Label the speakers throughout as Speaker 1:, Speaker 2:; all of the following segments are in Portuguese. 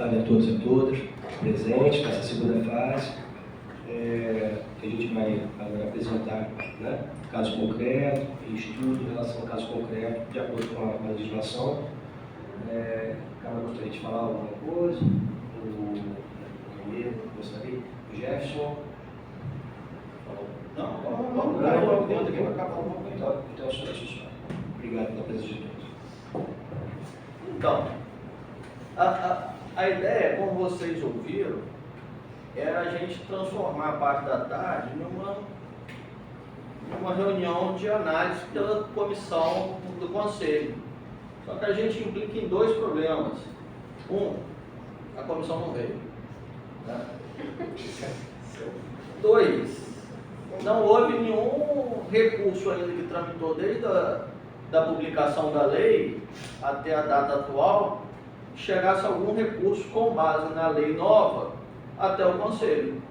Speaker 1: tarde a todos e a todas presentes nessa segunda fase. A gente vai agora apresentar, né, caso concreto e estudo em relação ao caso concreto, de acordo com a legislação. Cada um gostaria de falar alguma coisa? O primeiro, gostaria? O Jefferson? Não, vamos dar uma conta aqui para acabar o comentário. Então, só. Obrigado pela presença de todos.
Speaker 2: Então, a ideia, como vocês ouviram, era a gente transformar a parte da tarde numa reunião de análise pela comissão do Conselho. Só que a gente implica em dois problemas. Um, a comissão não veio. Né? Dois, não houve nenhum recurso ainda que tramitou desde da publicação da lei até a data atual, chegasse algum recurso com base na lei nova até o Conselho.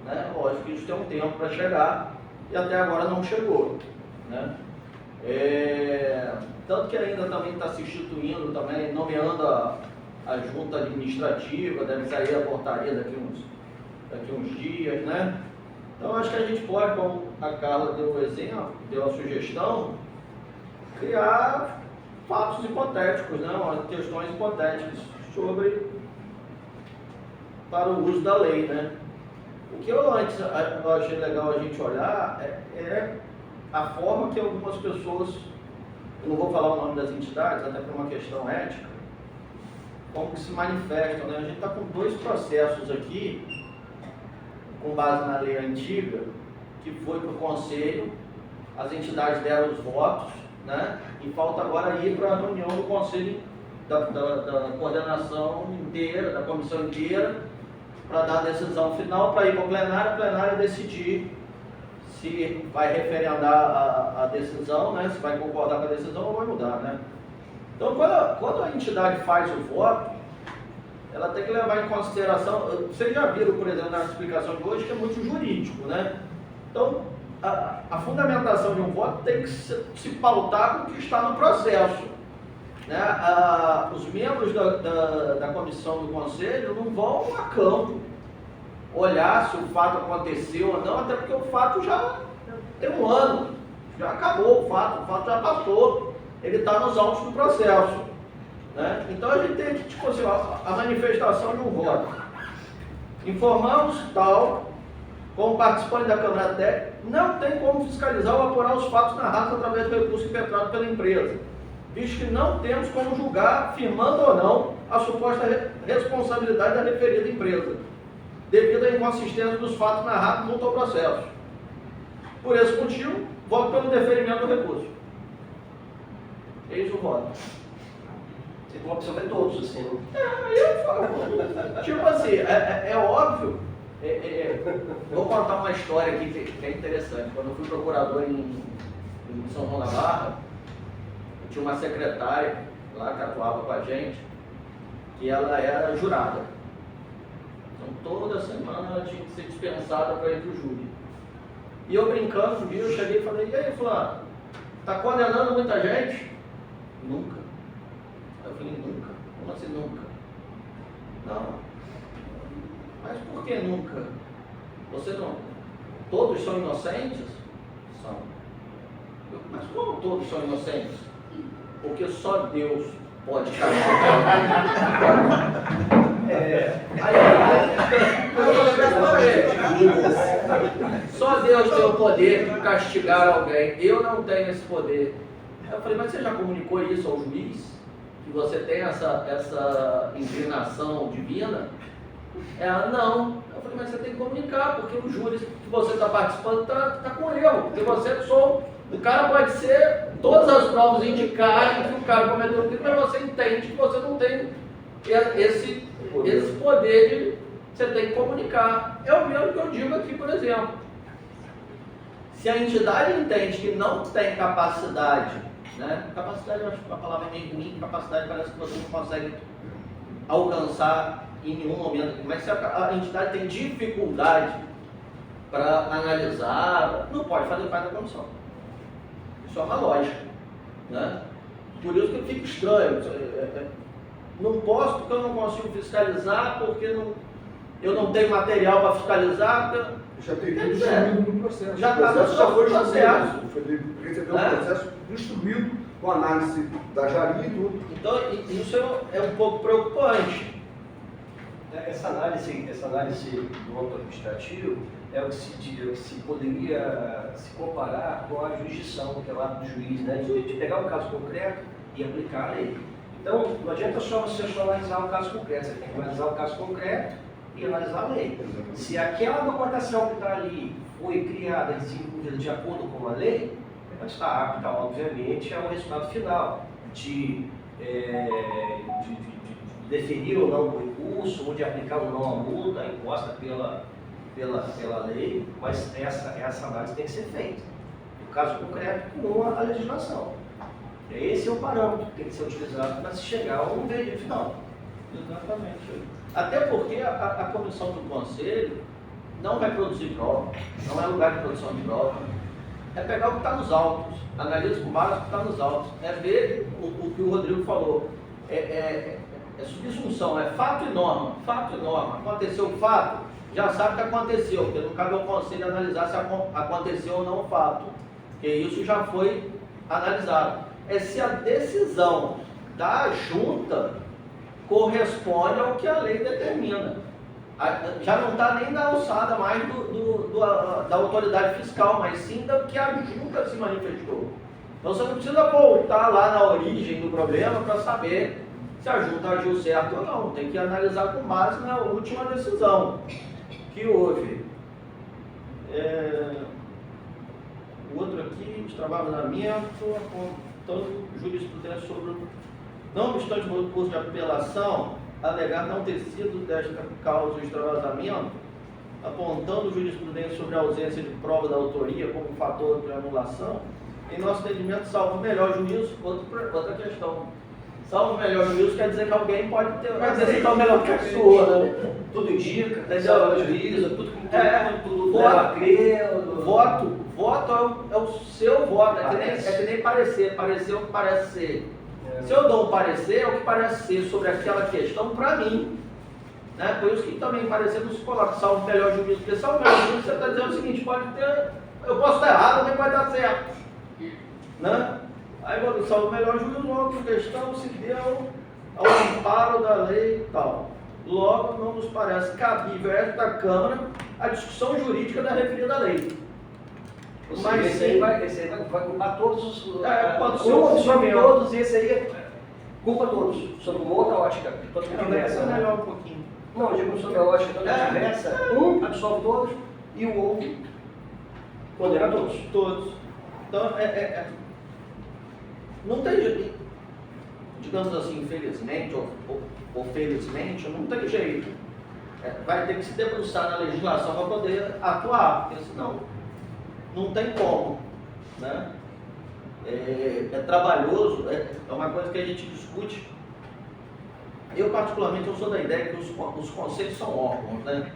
Speaker 2: Né? Lógico que isso tem um tempo para chegar e até agora não chegou. Né? Tanto que ainda também está se instituindo, também nomeando a junta administrativa, deve sair a portaria daqui uns dias. Né? Então acho que a gente pode, como a Carla deu o exemplo, deu a sugestão, criar fatos hipotéticos, né? Questões hipotéticas para o uso da lei. Né? O que eu achei legal a gente olhar é a forma que algumas pessoas, eu não vou falar o nome das entidades, até por uma questão ética, como que se manifestam. Né? A gente está com dois processos aqui, com base na lei antiga, que foi para o Conselho, as entidades deram os votos, né? E falta agora ir para a reunião do Conselho, da coordenação inteira, da comissão inteira, para dar a decisão final, para ir para a plenária decidir se vai referendar a decisão, né? Se vai concordar com a decisão ou vai mudar. Né? Então, quando a entidade faz o voto, ela tem que levar em consideração, vocês já viram, por exemplo, na explicação de hoje, que é muito jurídico. Né? Então, a fundamentação de um voto tem que se pautar com o que está no processo. Né? Os membros da comissão do Conselho não vão a campo olhar se o fato aconteceu ou não, até porque o fato já tem um ano, já acabou o fato já passou, ele está nos autos do processo. Né? Então a gente tem que, tipo assim, a manifestação de um voto. Informamos tal, como participante da Câmara Técnica, não tem como fiscalizar ou apurar os fatos narrados através do recurso impetrado pela empresa, visto que não temos como julgar, firmando ou não, a suposta responsabilidade da referida empresa, devido à inconsistência dos fatos narrados junto ao processo. Por esse motivo, voto pelo deferimento do recurso. Eis o voto.
Speaker 1: Você tem uma opção para todos, assim.
Speaker 2: Aí eu falo, tipo assim, é óbvio. Vou contar uma história aqui que é interessante. Quando eu fui procurador em São João da Barra, eu tinha uma secretária lá que atuava com a gente, que ela era jurada. Então toda semana ela tinha que ser dispensada para ir para o júri. E eu brincando um dia, eu cheguei e falei, e aí, fulano, está condenando muita gente? Nunca. Eu falei, nunca? Como assim nunca? Não. Mas por que nunca? Você não... Todos são inocentes? São. Mas como todos são inocentes? Porque só Deus pode castigar. Só Deus tem o poder de castigar alguém. Eu não tenho esse poder. Eu falei, mas você já comunicou isso ao juiz? Que você tem essa inclinação divina? Ela, não. Eu falei, mas você tem que comunicar, porque o júri que você está participando está com erro. Porque você sou. O cara pode ser, todas as provas indicarem que o cara cometeu o crime, mas você entende que você não tem esse poder de. Você tem que comunicar. É o mesmo que eu digo aqui, por exemplo. Se a entidade entende que não tem capacidade, né? Capacidade, eu acho uma palavra meio ruim, capacidade parece que você não consegue alcançar em nenhum momento. Mas se a entidade tem dificuldade para analisar, não pode fazer parte da comissão. Isso é uma lógica. Né? Por isso que fica estranho. Não posso porque eu não consigo fiscalizar, porque eu não tenho material para fiscalizar.
Speaker 3: Já tem tudo instruído no processo.
Speaker 2: Já
Speaker 3: o processo
Speaker 2: está
Speaker 3: já foi
Speaker 2: no processo.
Speaker 3: instruído. O Frederico recebeu o processo instruído com análise da Jari e tudo.
Speaker 2: Então, isso é um pouco preocupante.
Speaker 1: Essa análise do âmbito administrativo é o que se poderia se comparar com a jurisdição, que é lá do juiz, né? De pegar um caso concreto e aplicar a lei. Então, não adianta só você analisar o caso concreto, você tem que analisar o caso concreto e analisar a lei. Se aquela documentação que está ali foi criada e desenvolvida de acordo com a lei, ela está apta, obviamente, ao resultado final de deferir ou não o recurso, ou de aplicar ou não a multa imposta pela lei, mas essa análise tem que ser feita. No caso concreto, com a legislação. Esse é o parâmetro que tem que ser utilizado para se chegar a um veredito final.
Speaker 2: Exatamente. Até porque a comissão do conselho não vai produzir prova, não é lugar de produção de prova. É pegar o que está nos autos, analisa com base o que está nos autos. É ver o que o Rodrigo falou. É subsunção, é fato e norma. Fato e norma. Aconteceu o fato, já sabe que aconteceu, porque não cabe ao conselho analisar se aconteceu ou não o fato. Porque isso já foi analisado. É se a decisão da junta corresponde ao que a lei determina. Já não está nem na alçada mais da autoridade fiscal, mas sim do que a junta se manifestou. Então você não precisa voltar lá na origem do problema para saber se a junta agiu certo ou não. Tem que analisar com base na última decisão que houve. O outro aqui, extravasamento, apontando jurisprudência sobre o não obstante o curso de apelação, alegar não ter sido desta causa o extravasamento, apontando jurisprudência sobre a ausência de prova da autoria como fator de anulação, em nosso entendimento, salvo o melhor juízo, outra questão. Salvo o melhor juízo quer dizer que alguém pode ter. Quer dizer que está melhor que a sua, né?
Speaker 1: Tudo indica,
Speaker 2: Entendeu?
Speaker 1: juízo, tudo
Speaker 2: Voto,
Speaker 1: a crer.
Speaker 2: voto é o seu voto, é que nem parecer é o que parece ser. Se eu dou um parecer, é o que parece ser sobre aquela questão para mim. Né? Por isso que também parecer não se coloca salvo o melhor juízo, porque salvo o melhor juízo você está dizendo o seguinte, pode ter, eu posso estar errado, também pode dar certo. Né? Aí quando salvo o melhor juízo, logo a questão se deu ao amparo da lei e tal. Logo não nos parece cabível a esta Câmara a discussão jurídica da referida lei.
Speaker 1: Mas esse aí vai culpar todos os.
Speaker 2: Sobre
Speaker 1: todos, esse aí culpa todos. Sobre uma outra ótica.
Speaker 2: Conversa melhor um pouquinho.
Speaker 1: Não, eu digo sobre a ótica toda diversa. Um absolve todos e o outro condena todos.
Speaker 2: Todos. Então, não tem jeito. Digamos assim, infelizmente ou felizmente, não tem jeito. Vai ter que se debruçar na legislação para poder atuar, porque senão não tem como. Né? É trabalhoso, é uma coisa que a gente discute. Eu, particularmente, eu sou da ideia que os conselhos são órgãos, né?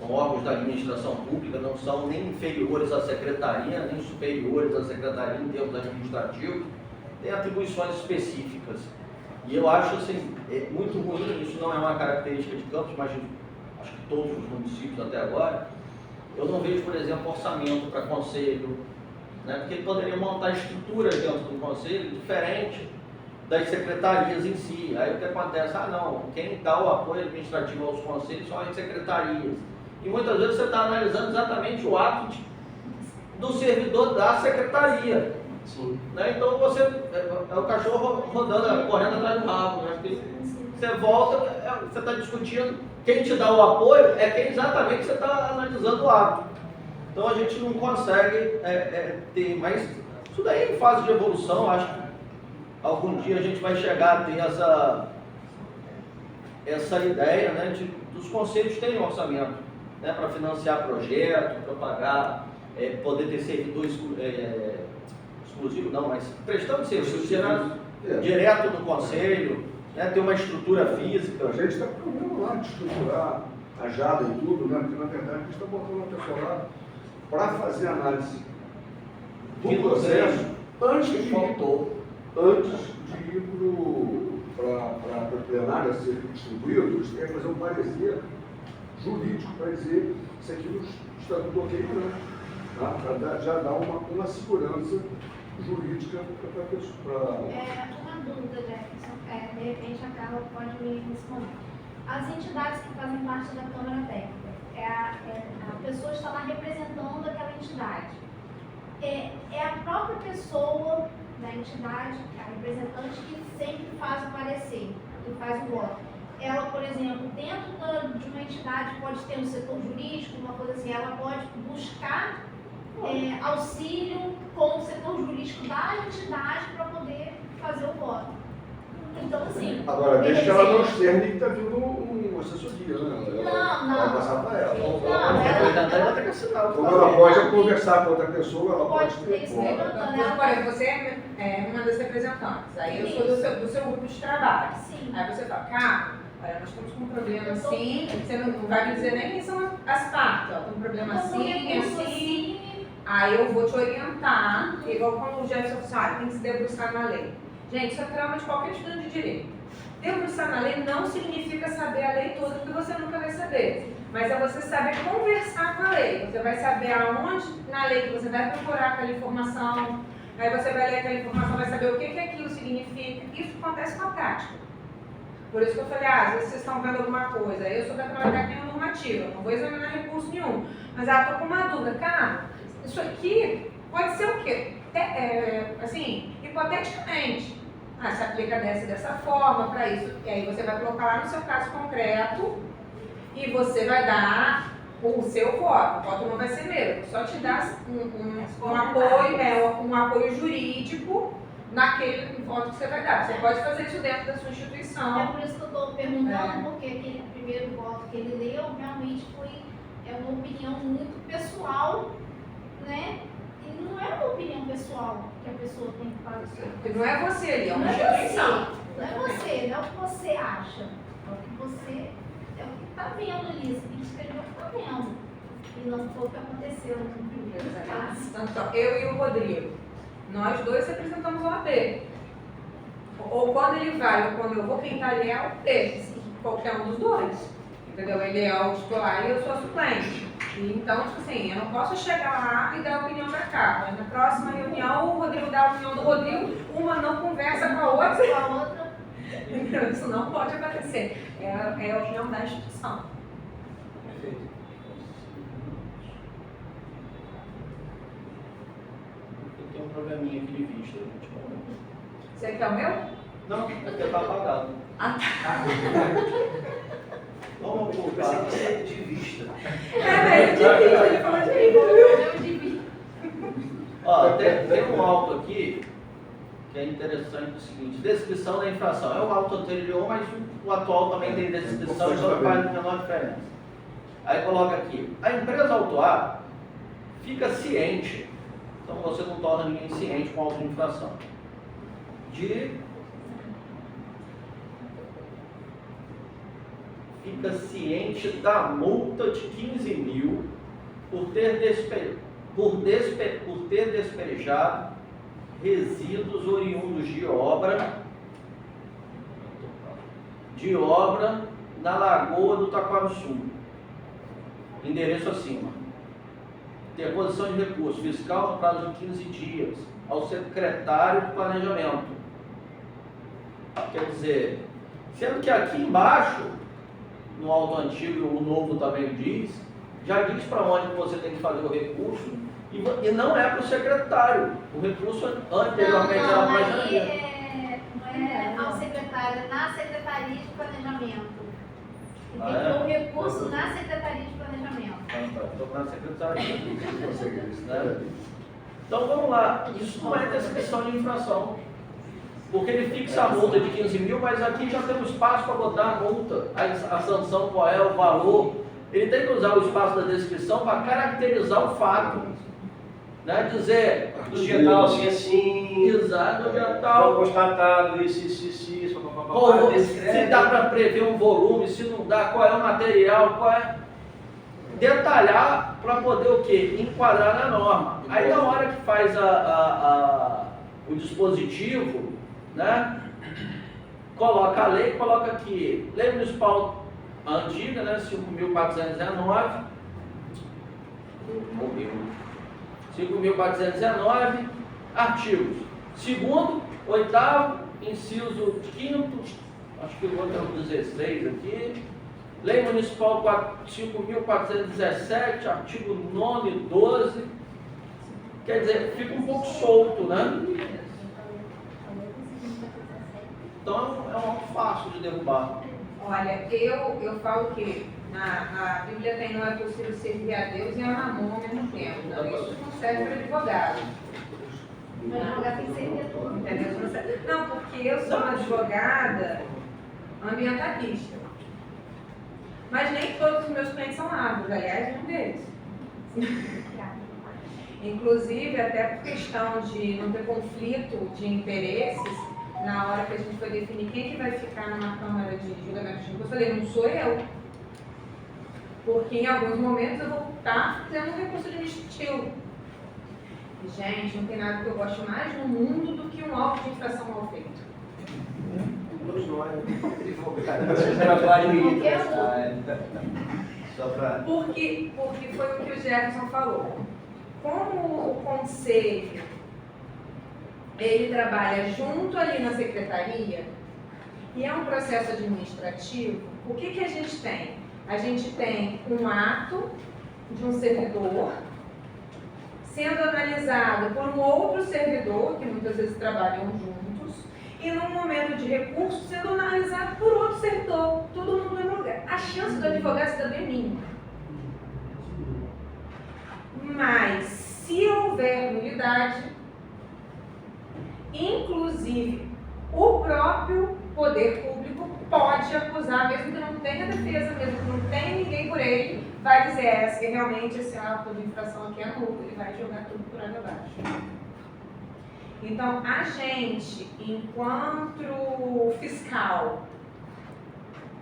Speaker 2: São órgãos da administração pública, não são nem inferiores à secretaria, nem superiores à secretaria em termos administrativos, tem atribuições específicas. E eu acho assim, muito ruim, isso não é uma característica de Campos, mas acho que todos os municípios até agora. Eu não vejo, por exemplo, orçamento para conselho, né? Porque ele poderia montar estruturas dentro do conselho diferente das secretarias em si. Aí o que acontece? Não, quem dá o apoio administrativo aos conselhos são as secretarias. E muitas vezes você está analisando exatamente o ato do servidor da secretaria.
Speaker 1: Sim.
Speaker 2: Né? Então você é o cachorro rodando, correndo atrás do rabo. Né? Porque você volta, você está discutindo, quem te dá o apoio é quem exatamente você está analisando o ato. Então a gente não consegue ter, mas isso daí é em fase de evolução, acho que algum dia a gente vai chegar a ter essa ideia, né, dos conselhos terem orçamento, né, para financiar projeto, para pagar, poder ter servidor exclusivo, não, mas prestando serviço direto do conselho, né, ter uma estrutura física.
Speaker 3: A gente está procurando lá de estruturar a Jada e tudo, né, porque na verdade a gente está botando uma pessoa lá para fazer análise do processo antes de ir para o plenário a ser distribuído, eles têm que fazer um parecer jurídico para dizer se aquilo está tudo ok ou não. Tá? Para já dar uma segurança jurídica para a pessoa.
Speaker 4: Uma dúvida, Jefferson, de repente a Carla pode me responder. As entidades que fazem parte da Câmara Técnica, a pessoa está lá representando aquela entidade. É a própria pessoa da entidade, a representante, que sempre faz o parecer, que faz o voto. Ela, por exemplo, dentro de uma entidade pode ter um setor jurídico, uma coisa assim, ela pode buscar auxílio com o setor jurídico da entidade para poder fazer o voto. Então, assim...
Speaker 3: Agora, deixa que ela não externe que está vindo uma assessoria, né? Ela vai passar para ela.
Speaker 2: Ela tem que assinar.
Speaker 3: Como ela pode conversar com outra pessoa, ela pode ter.
Speaker 5: Você é uma das representantes, aí eu sou do seu grupo de trabalho.
Speaker 4: Sim.
Speaker 5: Aí você fala, cara, olha, nós estamos com um problema assim, você não vai me dizer nem quem são as partes, ó, tem um problema assim. Aí eu vou te orientar, igual como o Jefferson sabe, tem que se debruçar na lei. Gente, isso é trauma de qualquer estudante de direito. Debruçar na lei não significa saber a lei toda, porque você nunca vai saber. Mas é você saber conversar com a lei. Você vai saber aonde na lei que você vai procurar aquela informação. Aí você vai ler aquela informação, vai saber o que aquilo significa. Isso acontece com a prática. Por isso que eu falei, às vezes vocês estão vendo alguma coisa. Eu sou da Câmara Técnica normativa, não vou examinar recurso nenhum. Mas tô com uma dúvida. Cara, isso aqui pode ser o quê? Assim, hipoteticamente. Se aplica dessa forma para isso. E aí você vai colocar lá no seu caso concreto e você vai dar o seu voto. O voto não vai ser meu, só te dar um apoio jurídico naquele voto que você vai dar. Você pode fazer isso dentro da sua instituição.
Speaker 4: É por isso que eu estou perguntando, porque aquele primeiro voto que ele leu realmente foi uma opinião muito pessoal, né? E não é uma opinião pessoal que a pessoa tem que fazer.
Speaker 5: Porque não é você ali, é uma
Speaker 4: Não é
Speaker 5: instituição.
Speaker 4: você, não é você, não é o que você acha. É o que você, é o que está vendo ali. Você tem que escrever o que está vendo. E não foi o que aconteceu no primeiro caso.
Speaker 5: Então, eu e o Rodrigo, nós dois representamos o AB. Ou quando ele vai, ou quando eu vou, quem está ali é o B. Qualquer um dos dois. Entendeu? Ele é o titular e eu sou a suplente. Então, tipo assim, eu não posso chegar lá e dar a opinião da Carla. Na próxima reunião, o Rodrigo dá a opinião do Rodrigo, uma não conversa com a outra.
Speaker 4: Com a outra.
Speaker 5: Então, isso não pode acontecer. É a opinião da instituição.
Speaker 1: Perfeito.
Speaker 2: Eu tenho um probleminha aqui de vista, gente.
Speaker 5: Você quer o meu?
Speaker 2: Não, porque tá apagado. Vamos
Speaker 1: Eu pensei que você é de vista.
Speaker 5: Ele falou de mim.
Speaker 4: Eu devia.
Speaker 2: Ó, tem um auto aqui que é interessante, o seguinte: descrição da infração. É o auto anterior, mas o atual também tem descrição, então faz a menor diferença. Aí coloca aqui: a empresa autuar fica ciente, então você não torna ninguém ciente com a auto-infração, fica ciente da multa de 15 mil por ter despejado resíduos oriundos de obra na Lagoa do Taquarussu. Endereço acima. Deposição de recurso fiscal no prazo de 15 dias ao secretário de Planejamento. Quer dizer, sendo que aqui embaixo, no auto antigo, o novo também diz, já diz para onde você tem que fazer o recurso, e não é para o secretário. O recurso anteriormente era para o planejamento.
Speaker 4: Não é ao secretário, é na Secretaria de Planejamento. E tem
Speaker 2: Ah,
Speaker 4: que
Speaker 2: é?
Speaker 4: ter o recurso na Secretaria de Planejamento.
Speaker 2: Estou para a secretaria.
Speaker 3: Né?
Speaker 2: Então vamos lá, isso não é descrição de infração. Porque ele fixa a multa de 15 mil, mas aqui já tem um espaço para botar a multa, a sanção, qual é o valor. Ele tem que usar o espaço da descrição para caracterizar o fato. Né? Dizer,
Speaker 1: No dia tal, assim,
Speaker 2: exato, no dia
Speaker 1: foi
Speaker 2: tal.
Speaker 1: constatado isso,
Speaker 2: Se dá para prever um volume, se não dá, qual é o material, qual é. Detalhar para poder o quê? Enquadrar na norma. Aí na hora que faz o dispositivo, né? coloca a lei, coloca aqui, lei municipal antiga, né, 5.419, 5.419 artigos. 2º, 8º, inciso 5º, acho que o outro é o 16 aqui. Lei Municipal 5.417, artigo 9 e 12. Quer dizer, fica um pouco solto, né? Então é um fácil de derrubar.
Speaker 5: Olha, eu falo que na Bíblia tem não é possível servir a Deus e a Mamon ao mesmo tempo. Então, isso não serve para advogado.
Speaker 4: Mas advogado tem que ser tudo.
Speaker 5: Entendeu? Não, porque eu sou uma advogada ambientalista. Mas nem todos os meus clientes são árvores, aliás, um deles. Inclusive, até por questão de não ter conflito de interesses, na hora que a gente foi definir quem que vai ficar numa Câmara de Julgamento de Recurso, eu falei, não sou eu. Porque em alguns momentos eu vou estar fazendo um recurso administrativo. E, gente, não tem nada que eu goste mais no mundo do que um auto de infração mal feito.
Speaker 6: Todos nós, advogados, só para...
Speaker 5: Porque foi o que o Jefferson falou. Como o conselho, ele trabalha junto ali na secretaria, e é um processo administrativo, o que a gente tem? A gente tem um ato de um servidor sendo analisado por um outro servidor, que muitas vezes trabalham juntos, e num momento de recurso sendo analisado por outro servidor, todo mundo no mesmo lugar. A chance do advogado se dar bem mínima. Mas, se houver nulidade, inclusive o próprio poder público pode acusar, mesmo que não tenha defesa, mesmo que não tenha ninguém por ele, vai dizer se realmente esse ato de infração aqui é nulo, ele vai jogar tudo por água abaixo. Então, a gente, enquanto fiscal,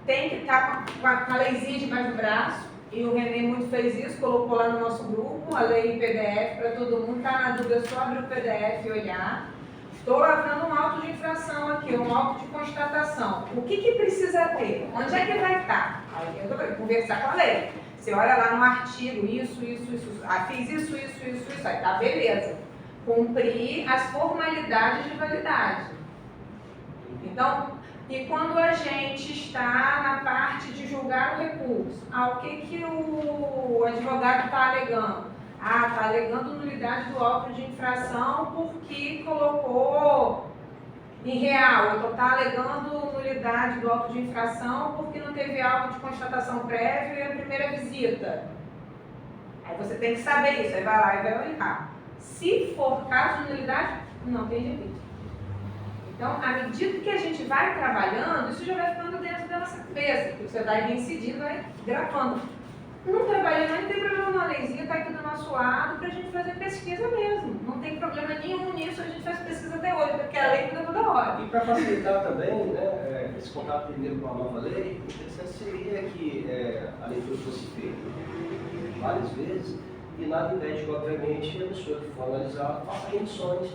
Speaker 5: tem que estar com a leizinha debaixo do braço, e o Renê muito fez isso, colocou lá no nosso grupo, a lei em PDF para todo mundo, está na dúvida, só abrir o PDF e olhar. Estou lavrando um auto de infração aqui, um auto de constatação. O que precisa ter? Onde é que vai estar? Aí eu vou conversar com a lei. Você olha lá no artigo, isso. Ah, fiz isso. Aí tá, beleza. Cumprir as formalidades de validade. Então, e quando a gente está na parte de julgar o recurso, o que o advogado está alegando? Está alegando nulidade do auto de infração porque colocou em real. Então, está alegando nulidade do auto de infração porque não teve auto de constatação prévio e a primeira visita. Aí você tem que saber isso, aí vai lá e vai olhar. Se for caso de nulidade, não tem jeito. Então, à medida que a gente vai trabalhando, isso já vai ficando dentro da nossa cabeça, que você vai incidindo, vai gravando. Não trabalhando, não tem problema na leizinha, está aqui do nosso lado para a gente fazer pesquisa mesmo. Não tem problema nenhum nisso, a gente faz pesquisa até hoje, porque a lei muda toda hora.
Speaker 1: E para facilitar também, né, esse contato primeiro com a nova lei, o interessante seria que a leitura fosse feita várias vezes e nada impede que, obviamente, a pessoa que for analisar faça remissões,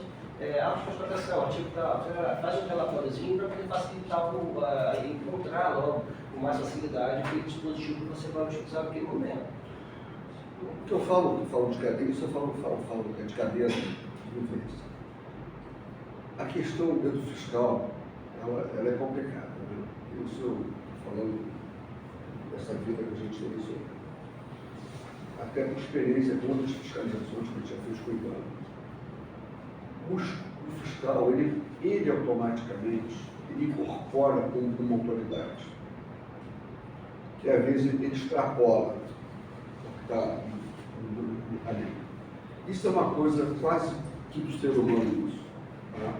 Speaker 1: auto-constatação, artigo tal, faz um relatóriozinho para poder facilitar encontrar logo com mais facilidade aquele dispositivo que você vai utilizar naquele momento.
Speaker 3: O que eu falo de cadeia, isso eu falo de cadeia mil vezes. A questão do fiscal, ela é complicada. Né? Isso eu falando dessa vida que a gente tem isso, até por experiência com outras fiscalizações que a gente já fez cuidando. O fiscal, ele automaticamente incorpora como uma autoridade, que às vezes ele extrapola o que está ali. Isso é uma coisa quase que do ser humano isso. Tá?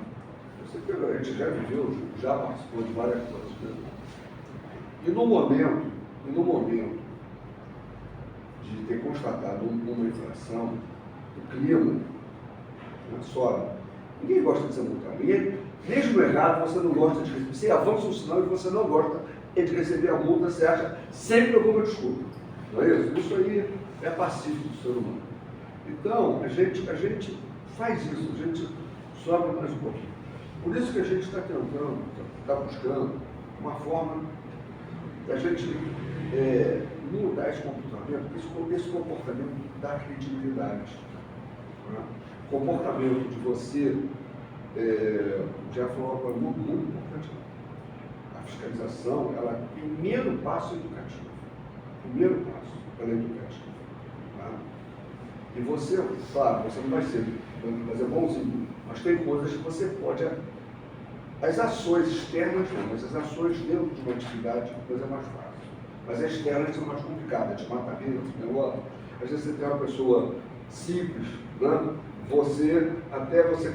Speaker 3: A gente já viveu, já participou de várias coisas. Né? E no momento de ter constatado uma infração, o clima sobe. Ninguém gosta de ser multado. Mesmo errado, você não gosta de receber. Você avança um sinal e você não gosta de receber a multa, você acha sempre alguma desculpa. Não é isso? Isso aí é pacífico do ser humano. Então, a gente faz isso, a gente sobe mais um pouquinho. Por isso que a gente está tentando, está buscando uma forma da gente mudar esse comportamento, esse comportamento da credibilidade. Né? O comportamento de você, já falou uma coisa muito, muito importante. A fiscalização, ela é o primeiro passo educativo. Primeiro passo, ela é educativa. Tá? E você, claro, você não vai fazer bonzinho, mas tem coisas que você pode. As ações externas não, mas as ações dentro de uma atividade, a coisa é mais fácil. Mas as externas são mais complicadas, desmatamento, negócio. Às vezes você tem uma pessoa simples, né? Você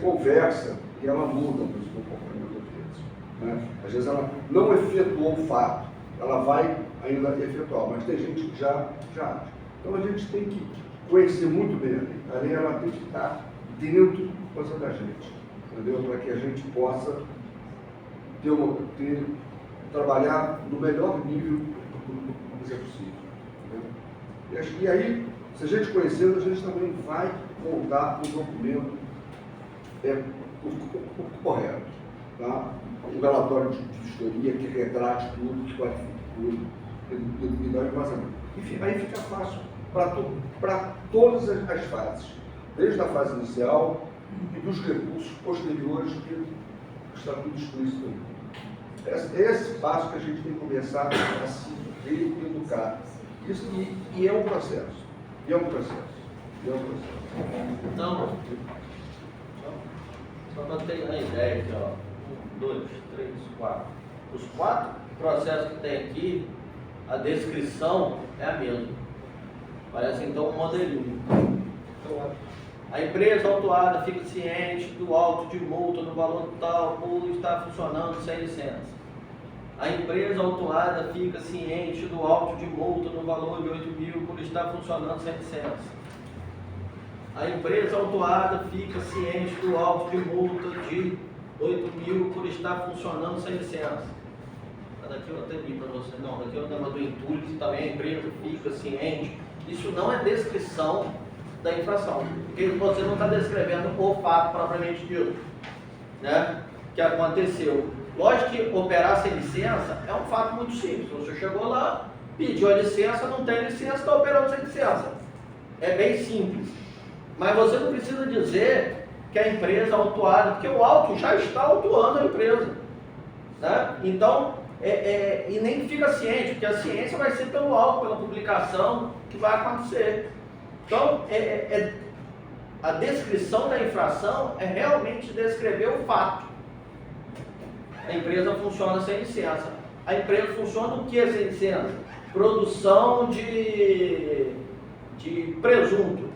Speaker 3: conversa e ela muda o comportamento deles. Né? Às vezes ela não efetuou o fato, ela vai ainda efetuar, mas tem gente que já age. Então a gente tem que conhecer muito bem a lei. A lei ela tem que estar dentro da gente, entendeu? Para que a gente possa trabalhar no melhor nível que é possível. Entendeu? E aí, se a gente conhecendo, a gente também vai montar um documento correto. Tá? Um relatório de vistoria que retrate tudo, que qualifique tudo, e dá um embasamento. Enfim, aí fica fácil para todas as fases, desde a fase inicial e dos recursos posteriores que está tudo explícito aí. Esse passo que a gente tem que começar a se reeducar. Isso, e é um processo.
Speaker 2: Então, só para ter uma ideia aqui, ó. 1, 2, 3, 4. Os 4 processos que tem aqui, a descrição é a mesma. Parece então um modelinho. A empresa autuada fica ciente do auto de multa no valor tal por estar funcionando sem licença. A empresa autuada fica ciente do auto de multa no valor de 8.000 por estar funcionando sem licença. A empresa autuada fica ciente do auto de multa de 8.000 por estar funcionando sem licença. Daqui eu até vi para você, não, daqui eu dava do entulho, que também a empresa fica ciente. Isso não é descrição da infração, porque você não está descrevendo o fato propriamente dito, né, que aconteceu. Lógico que operar sem licença é um fato muito simples. Você chegou lá, pediu a licença, não tem licença, está operando sem licença. É bem simples. Mas você não precisa dizer que a empresa é autuada, porque o auto já está autuando a empresa. Né? Então, e nem fica ciente, porque a ciência vai ser pelo auto, pela publicação que vai acontecer. Então, a descrição da infração é realmente descrever o fato. A empresa funciona sem licença. A empresa funciona o que sem licença? Produção de presunto.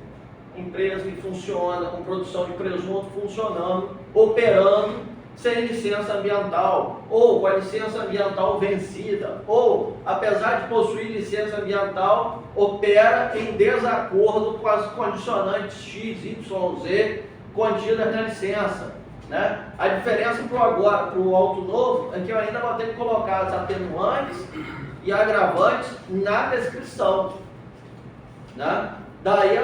Speaker 2: Empresa que funciona com produção de presunto funcionando, operando sem licença ambiental, ou com a licença ambiental vencida, ou, apesar de possuir licença ambiental, opera em desacordo com as condicionantes X, Y, Z contidas na licença. Né? A diferença para o auto novo é que eu ainda vou ter que colocar as atenuantes e agravantes na descrição. Né? Daí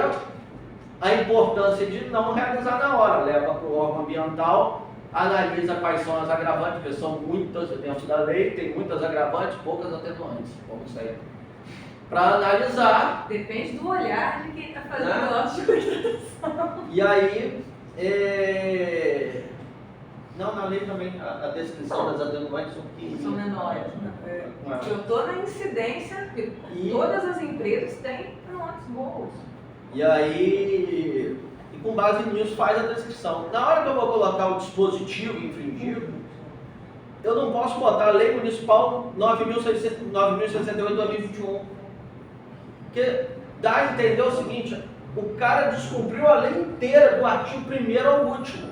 Speaker 2: a importância de não realizar na hora, leva para o órgão ambiental, analisa quais são as agravantes, porque são muitas dentro da lei, tem muitas agravantes, poucas atenuantes, como isso aí. Para analisar.
Speaker 5: Depende do olhar de quem está fazendo o auto de constatação.
Speaker 2: E aí, não, na lei também a descrição das atenuantes são pequenininhas.
Speaker 5: São menores. Eu estou na incidência, porque todas as empresas têm atenuantes boas.
Speaker 2: E aí, com base nisso, faz a descrição. Na hora que eu vou colocar o dispositivo infringido, eu não posso botar a Lei Municipal 9.068/2021. Porque dá a entender o seguinte, o cara descumpriu a lei inteira, do artigo 1º ao último.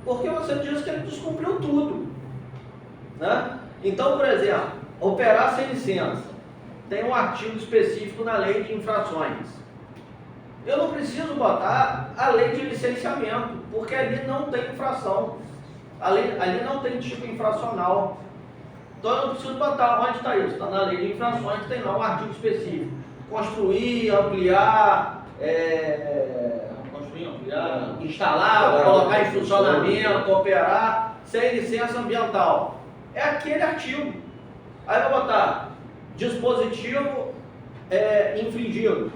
Speaker 2: Porque você diz que ele descumpriu tudo. Né? Então, por exemplo, operar sem licença. Tem um artigo específico na lei de infrações. Eu não preciso botar a lei de licenciamento, porque ali não tem infração. Ali não tem tipo infracional. Então eu não preciso botar. Onde está isso? Está na lei de infrações, que tem lá um artigo específico. Construir, ampliar, Já instalar, colocar em funcionamento, operar, sem licença ambiental. É aquele artigo. Aí vai botar dispositivo infringido.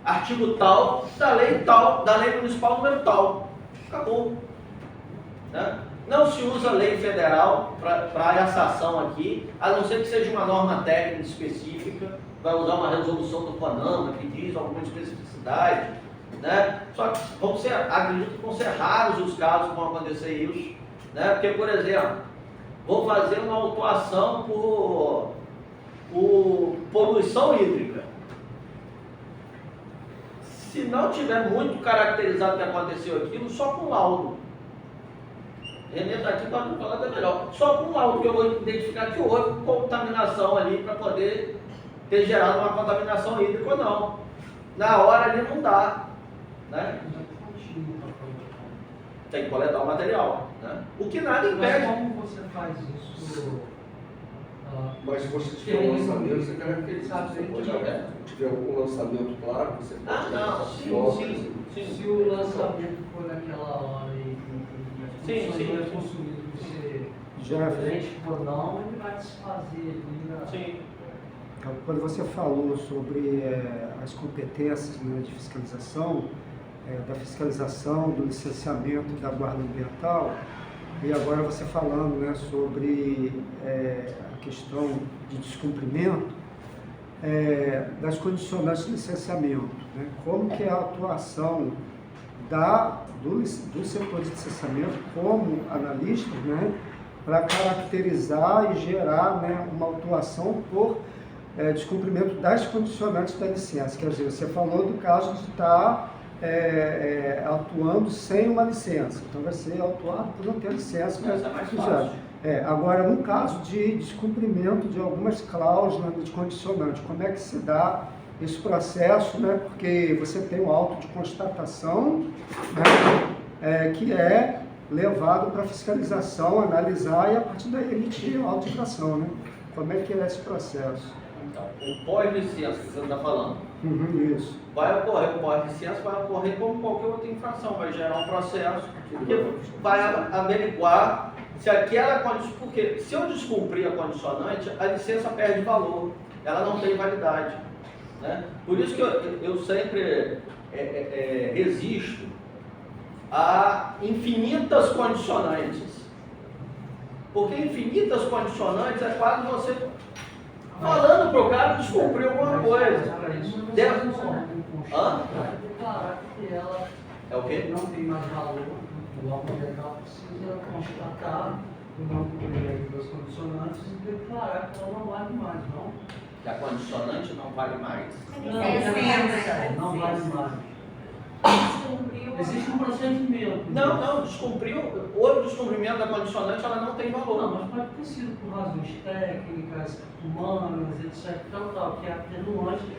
Speaker 2: Artigo tal, da lei municipal número tal. Acabou. Né? Não se usa lei federal para essa ação aqui, a não ser que seja uma norma técnica específica, vai usar uma resolução do CONAMA que diz alguma especificidade, né? Só que acredito que vão ser raros os casos que vão acontecer isso, né? Porque, por exemplo, vou fazer uma autuação por poluição hídrica. Se não tiver muito caracterizado o que aconteceu aquilo, só com laudo. Renê está aqui para falar até melhor. Só com laudo que eu vou identificar que houve contaminação ali para poder ter gerado uma contaminação hídrica ou não. Na hora ali não dá. Né? Tem que coletar o material. Né? O que nada impede.
Speaker 7: Mas como você faz isso?
Speaker 3: Mas se você tiver um lançamento, você caracteriza. Se tiver algum lançamento claro, você pode.
Speaker 2: Não, sim.
Speaker 7: Se o lançamento for naquela hora e a função não é consumida, você
Speaker 8: Já
Speaker 7: frente ou não, ele vai desfazer ali.
Speaker 2: Sim.
Speaker 8: Quando você falou sobre as competências, né, de fiscalização, da fiscalização, do licenciamento da guarda ambiental, e agora você falando, né, sobre a questão de descumprimento das condicionantes de licenciamento, né, como que é a atuação do setor de licenciamento como analista, né, para caracterizar e gerar, né, uma autuação por descumprimento das condicionantes da licença. Quer dizer, você falou do caso de estar atuando sem uma licença, então vai ser autuado por não ter licença.
Speaker 2: Mas é mais fácil.
Speaker 8: Agora, no caso de descumprimento de algumas cláusulas de condicionante, como é que se dá esse processo, né? Porque você tem um auto de constatação, né? Que é levado para fiscalização, analisar e a partir daí emitir a auto-infração, né? Como é que é esse processo?
Speaker 2: Então, o pós-licença que você está falando,
Speaker 8: Isso.
Speaker 2: vai ocorrer o pós-licença, vai ocorrer como qualquer outra infração, vai gerar um processo que vai averiguar se aquela condição, porque se eu descumprir a condicionante, a licença perde valor, ela não tem validade. Né? Por isso que eu sempre resisto a infinitas condicionantes. Porque infinitas condicionantes é quase você falando para o cara descumprir alguma coisa.
Speaker 7: Declarar que ela
Speaker 2: É o quê?
Speaker 7: não tem mais valor, o órgão legal precisa constatar o não cumprimento das condicionantes e declarar que ela não vale mais, não?
Speaker 2: Que a condicionante não vale mais.
Speaker 7: Não vale mais. Existe um procedimento.
Speaker 2: Não, descumpriu, o descumprimento da condicionante, ela não tem valor.
Speaker 7: Não, mas pode ter sido por razões técnicas, humanas, etc. Tal, que é atenuante.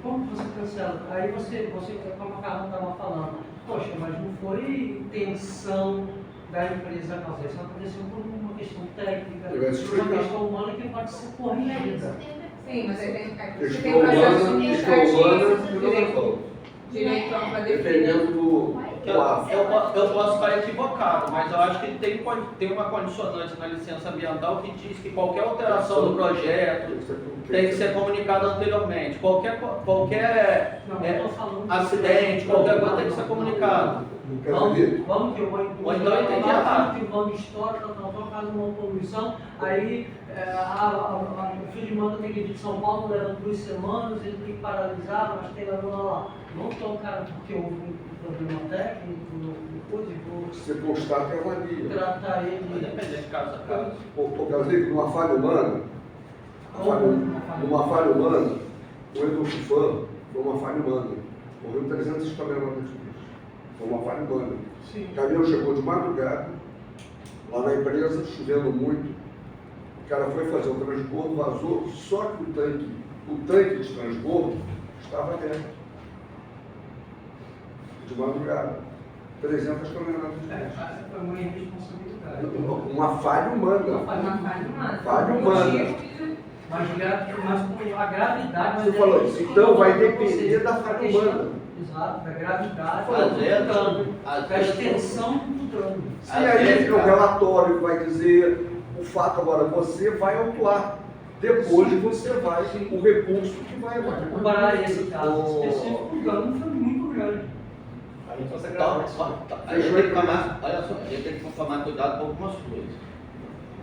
Speaker 7: Como você cancela? Aí você como a Carla estava falando, poxa, mas não foi intenção da empresa causar. Isso aconteceu por uma questão técnica, uma questão humana que pode ser corrigida.
Speaker 5: Sim, mas aí tem
Speaker 3: Questão
Speaker 5: processo
Speaker 3: humana,
Speaker 5: administrativo, direito para definir.
Speaker 3: dependendo do
Speaker 2: Eu posso estar equivocado, mas eu acho que tem uma condicionante na licença ambiental que diz que qualquer alteração do projeto tem que ser comunicada anteriormente. Qualquer acidente, qualquer coisa tem que ser comunicado.
Speaker 7: Vamos que eu vou
Speaker 2: Ou então eu entendi errado.
Speaker 7: que vamos história, faz uma poluição, aí o filho de manda tem que vir de São Paulo, leva 2 semanas, ele tem que paralisar, mas tem lá. Vamos tocar porque houve um problema técnico, depois e vou
Speaker 3: Você constata e avalia.
Speaker 7: tratar
Speaker 2: Vai
Speaker 7: ele.
Speaker 2: depender de caso a caso.
Speaker 3: Por causa de uma falha humana, uma falha humana, o Edufan foi uma falha humana. Morreu 300 toneladas de lixo. Foi uma falha humana.
Speaker 7: Sim.
Speaker 3: O caminhão chegou de madrugada, lá na empresa, chovendo muito. O cara foi fazer o transbordo, vazou, só que o tanque de transbordo estava aberto. De madrugada. 300 toneladas de lixo.
Speaker 7: Foi uma irresponsabilidade.
Speaker 3: Uma falha humana. Falha humana.
Speaker 7: Mas com a gravidade.
Speaker 3: Você falou isso, então vai depender da falha humana.
Speaker 7: Exato, da gravidade,
Speaker 2: Às vezes,
Speaker 7: da extensão do dano.
Speaker 3: Sim, aí o relatório vai dizer o fato, agora você vai autuar. Depois você vai, o recurso que vai
Speaker 7: Para esse caso específico, o dano foi muito grande.
Speaker 6: A gente consegue
Speaker 2: Então,
Speaker 6: gravar.
Speaker 2: a gente tem que tomar, olha só, a gente tem que tomar cuidado com algumas coisas.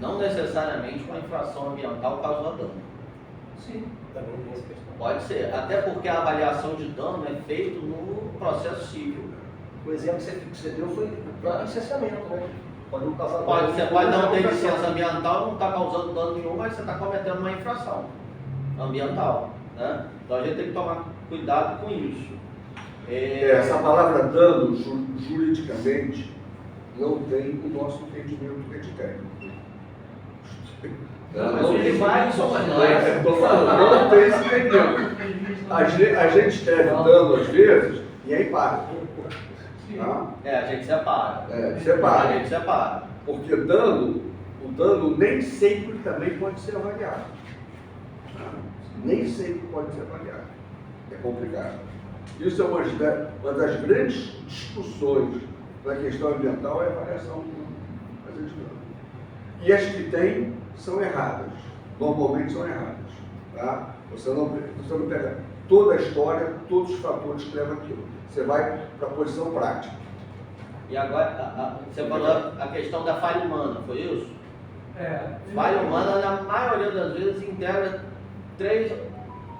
Speaker 2: Não necessariamente uma infração ambiental causou dano.
Speaker 7: Sim.
Speaker 6: Também tem essa questão.
Speaker 2: Pode ser, até porque a avaliação de dano é feita no processo civil.
Speaker 6: O exemplo que você deu foi para licenciamento, né? Pode não causar
Speaker 2: Você pode não ter licença ambiental, não está causando dano nenhum, mas você está cometendo uma infração ambiental. Né? Então a gente tem que tomar cuidado com isso.
Speaker 3: Essa palavra dano, juridicamente, não tem o nosso entendimento que a gente tem.
Speaker 2: Mas os vários são mais
Speaker 3: Estou falando, não tem esse entendimento. A gente escreve dano às vezes e aí para. Tá?
Speaker 2: a gente separa.
Speaker 3: Separa.
Speaker 2: A gente separa.
Speaker 3: Porque o dano nem sempre também pode ser avaliado. Tá? Nem sempre pode ser avaliado. É complicado. Isso é uma das grandes discussões da questão ambiental, é a avaliação do agente de dano. E as que tem são erradas. Normalmente são erradas. Tá? Você não pega toda a história, todos os fatores que levam aquilo. Você vai para a posição prática.
Speaker 2: E agora, você falou a questão da falha humana, foi isso? Falha humana, na maioria das vezes, integra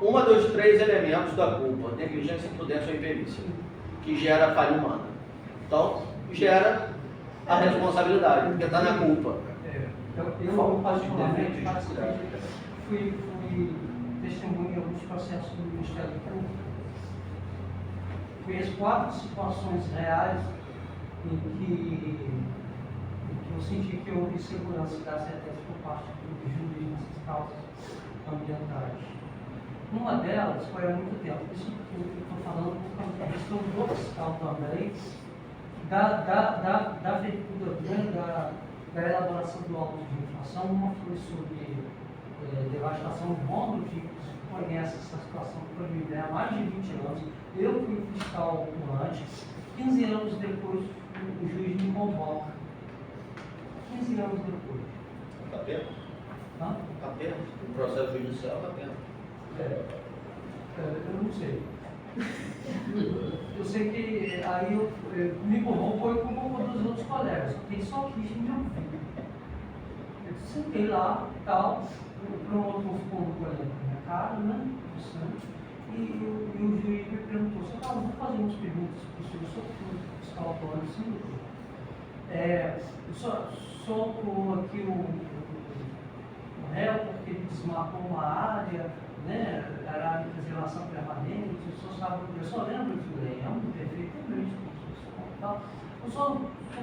Speaker 2: uma dos três elementos da culpa: negligência, imprudência ou imperícia, que gera a falha humana. Então, gera a responsabilidade, porque está na culpa.
Speaker 7: Eu particularmente, fui testemunha em alguns processos do Ministério Público. Conheço 4 situações reais em que eu senti que houve insegurança da sentença por parte do juiz nessas causas ambientais. Uma delas foi há muito tempo. Isso eu estou falando por questão do fiscal também, da abertura, da elaboração do auto de infração. Uma foi sobre devastação de monolíticos, conhece essa situação que foi vivida há mais de 20 anos. Eu fui fiscal antes, 15 anos depois o juiz me convoca. 15 anos depois.
Speaker 2: Está perto?
Speaker 7: Hã?
Speaker 2: Está perto. O processo judicial está perto.
Speaker 7: Eu não sei. Eu sei que aí me convocou e convocou dos outros colegas, porque ele só quis me ouvir. Eu sentei lá e tal, o promotor ficou olhando para minha cara, né? E o juiz me perguntou: "Senhor, vou fazer umas perguntas para o senhor sobre o fiscal atuante, sim, doutor. Só aqui o réu, porque ele desmatou uma área, né? Era área de preservação permanente, o senhor sabe, eu só lembro que eu lembro perfeitamente tal. Eu só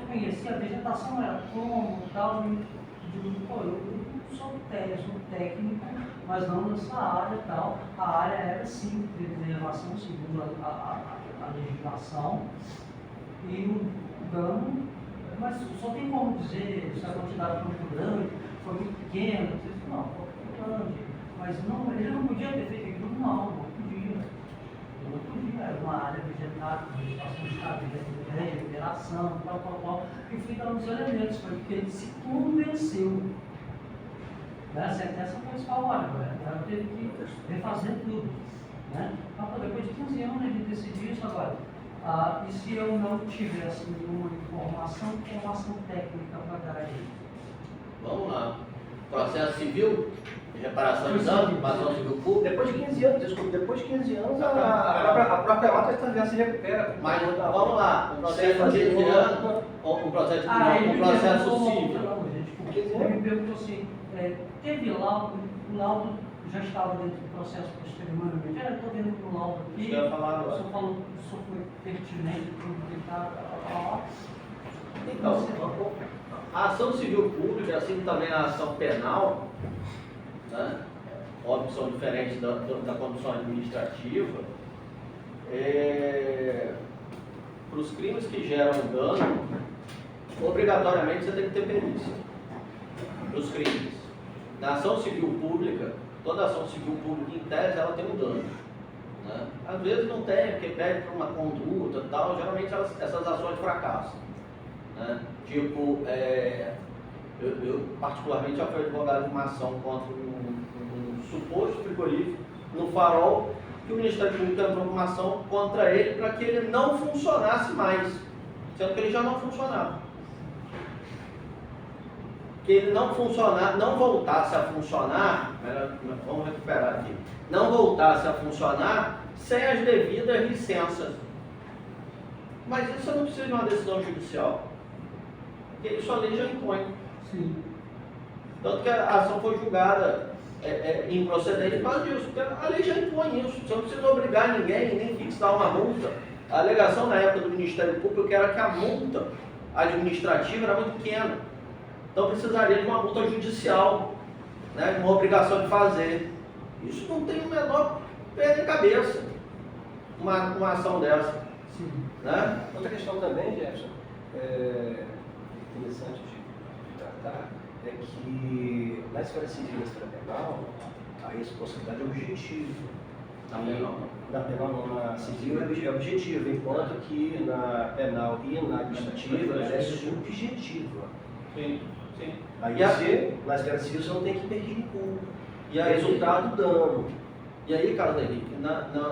Speaker 7: conhecia a vegetação, era como tal, e digo, pô, eu sou técnico, mas não nessa área tal. A área era sim de preservação segundo a legislação, e o dano, mas só tem como dizer se a quantidade foi muito grande, foi muito pequena, não, foi grande, mas não, ele não podia ter feito aquilo, não podia. Não podia, era uma área vegetada, vegetação de regeneração, tal, e fui dando os elementos, foi porque ele se convenceu. A sentença foi espalhada, ela teve que refazer tudo. Né? Então, depois de 15 anos, ele decidiu isso agora. E se eu não tivesse nenhuma informação técnica para dar aí?
Speaker 2: Vamos lá. Processo civil, reparação de dano, invasão civil pública.
Speaker 6: Depois de 15 anos, desculpa, depois de 15 anos a própria nota já se recupera.
Speaker 2: Mas vamos lá, um processo de 15 anos, um processo civil.
Speaker 7: Ele me perguntou assim, teve laudo, o laudo já estava dentro do processo posteriormente. Eu estou vendo que o laudo aqui,
Speaker 2: Eu ia falar agora.
Speaker 7: só falou que isso foi pertinente para tentar falar.
Speaker 2: Então, a ação civil pública, assim também a ação penal, né? Óbvio que são diferentes da condução administrativa. Para os crimes que geram dano, obrigatoriamente você tem que ter perícia. Para os crimes. Na ação civil pública, toda ação civil pública, em tese, ela tem um dano. Né? Às vezes não tem, porque pede para uma conduta e tal, geralmente essas ações fracassam. Né? Tipo, eu particularmente já fui advogado de uma ação contra um suposto frigorífico no Farol, que o Ministério Público entrou com uma ação contra ele para que ele não funcionasse mais, sendo que ele já não funcionava. Que ele não voltasse a funcionar, vamos recuperar aqui, não voltasse a funcionar sem as devidas licenças. Mas isso não precisa de uma decisão judicial, porque isso a lei já impõe.
Speaker 7: Sim.
Speaker 2: Tanto que a ação foi julgada improcedente por causa disso, porque a lei já impõe isso. Você não precisa obrigar ninguém, nem fixar uma multa. A alegação na época do Ministério Público era que a multa administrativa era muito pequena. Então precisaria de uma multa judicial, né, uma obrigação de fazer. Isso não tem o menor pé nem cabeça, uma ação dessa.
Speaker 6: Sim.
Speaker 2: Né?
Speaker 6: Outra questão também, Jefferson, interessante de tratar, é que na esfera civil e na esfera penal, a responsabilidade é objetiva.
Speaker 2: Na penal
Speaker 6: Na penal não, na civil é objetiva, enquanto que na penal e na administrativa ela é subjetiva.
Speaker 2: Sim, sim.
Speaker 6: Aí
Speaker 2: E a-
Speaker 6: você, na esfera civil, você não tem que perder culpa.
Speaker 2: E aí,
Speaker 6: Resultado, dano.
Speaker 2: E aí, Carlos Henrique,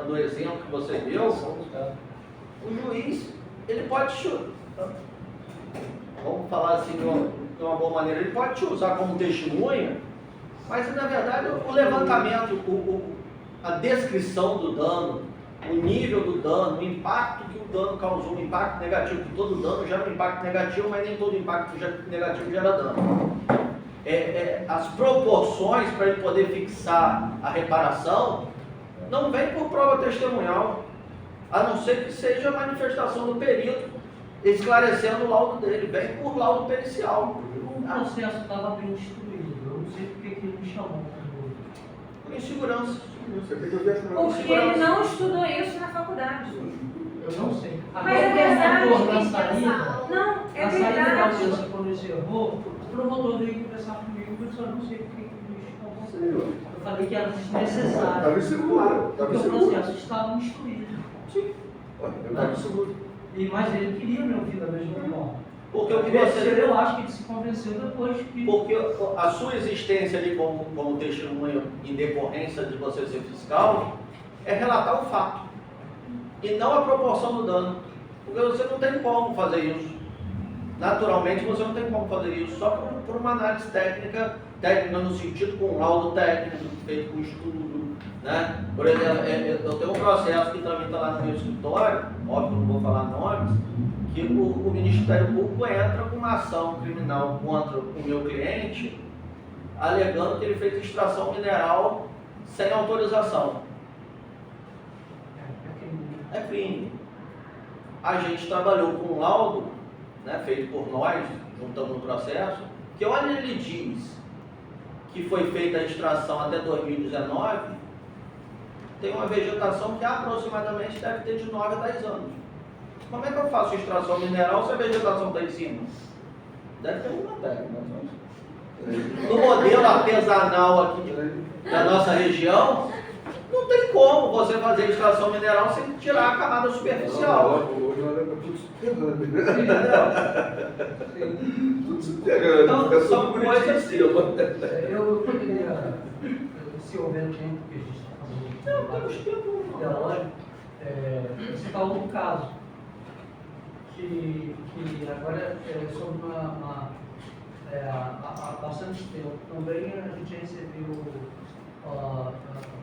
Speaker 2: no exemplo que você deu, o juiz, ele pode te, vamos falar assim de uma boa maneira, ele pode te usar como testemunha, mas na verdade o levantamento, a descrição do dano, o nível do dano, o impacto que o dano causou, o impacto negativo, que todo dano gera um impacto negativo, mas nem todo impacto negativo gera dano. As proporções para ele poder fixar a reparação não vem por prova testemunhal, a não ser que seja a manifestação do perito esclarecendo o laudo dele, vem por laudo pericial.
Speaker 7: O processo estava bem instruído, eu não sei porque que ele me chamou.
Speaker 2: Por insegurança.
Speaker 3: Você tem que ouvir as
Speaker 5: Porque ele não estudou isso na faculdade.
Speaker 7: Eu não sei.
Speaker 5: Mas é verdade,
Speaker 7: na
Speaker 4: tem que
Speaker 7: saída,
Speaker 4: pensar.
Speaker 5: Não, é
Speaker 7: na saída da
Speaker 5: verdade.
Speaker 7: audiência, quando ele errou, o promotor veio conversar comigo e disse, eu não sei porque que me chamou. Eu falei que era desnecessário.
Speaker 3: Estava inseguro.
Speaker 7: Porque o processo estava instruído.
Speaker 3: Eu estava inseguro.
Speaker 7: Mas ele queria me ouvir da mesma forma.
Speaker 2: Porque o que você
Speaker 7: Eu acho que ele se convenceu depois que...
Speaker 2: Porque a sua existência ali como testemunha em decorrência de você ser fiscal é relatar o fato e não a proporção do dano. Porque você não tem como fazer isso. Naturalmente você não tem como fazer isso, só por uma análise técnica no sentido com um laudo técnico, feito com estudo. Né? Por exemplo, eu tenho um processo que tramita lá no meu escritório, óbvio que não vou falar nomes, que o Ministério Público entra com uma ação criminal contra o meu cliente, alegando que ele fez extração mineral sem autorização. É crime. A gente trabalhou com um laudo, né, feito por nós, juntando no processo, que onde ele diz que foi feita a extração até 2019, tem uma vegetação que aproximadamente deve ter de 9 a 10 anos. Como é que eu faço extração mineral se a vegetação está em cima? Deve ter uma técnica. No modelo artesanal aqui da nossa região, não tem como você fazer extração mineral sem tirar a camada superficial.
Speaker 3: Hoje nós estamos tudo subterrâneo.
Speaker 7: Sim.
Speaker 3: Tudo subterrâneo.
Speaker 2: Então,
Speaker 3: Fica
Speaker 2: são
Speaker 3: tudo
Speaker 2: coisas
Speaker 3: bonitinho.
Speaker 7: Eu poderia, se houver tempo que a gente está fazendo...
Speaker 2: Não, temos tempo.
Speaker 7: Teológico, você falou um caso que agora sobre há bastante tempo também a gente recebeu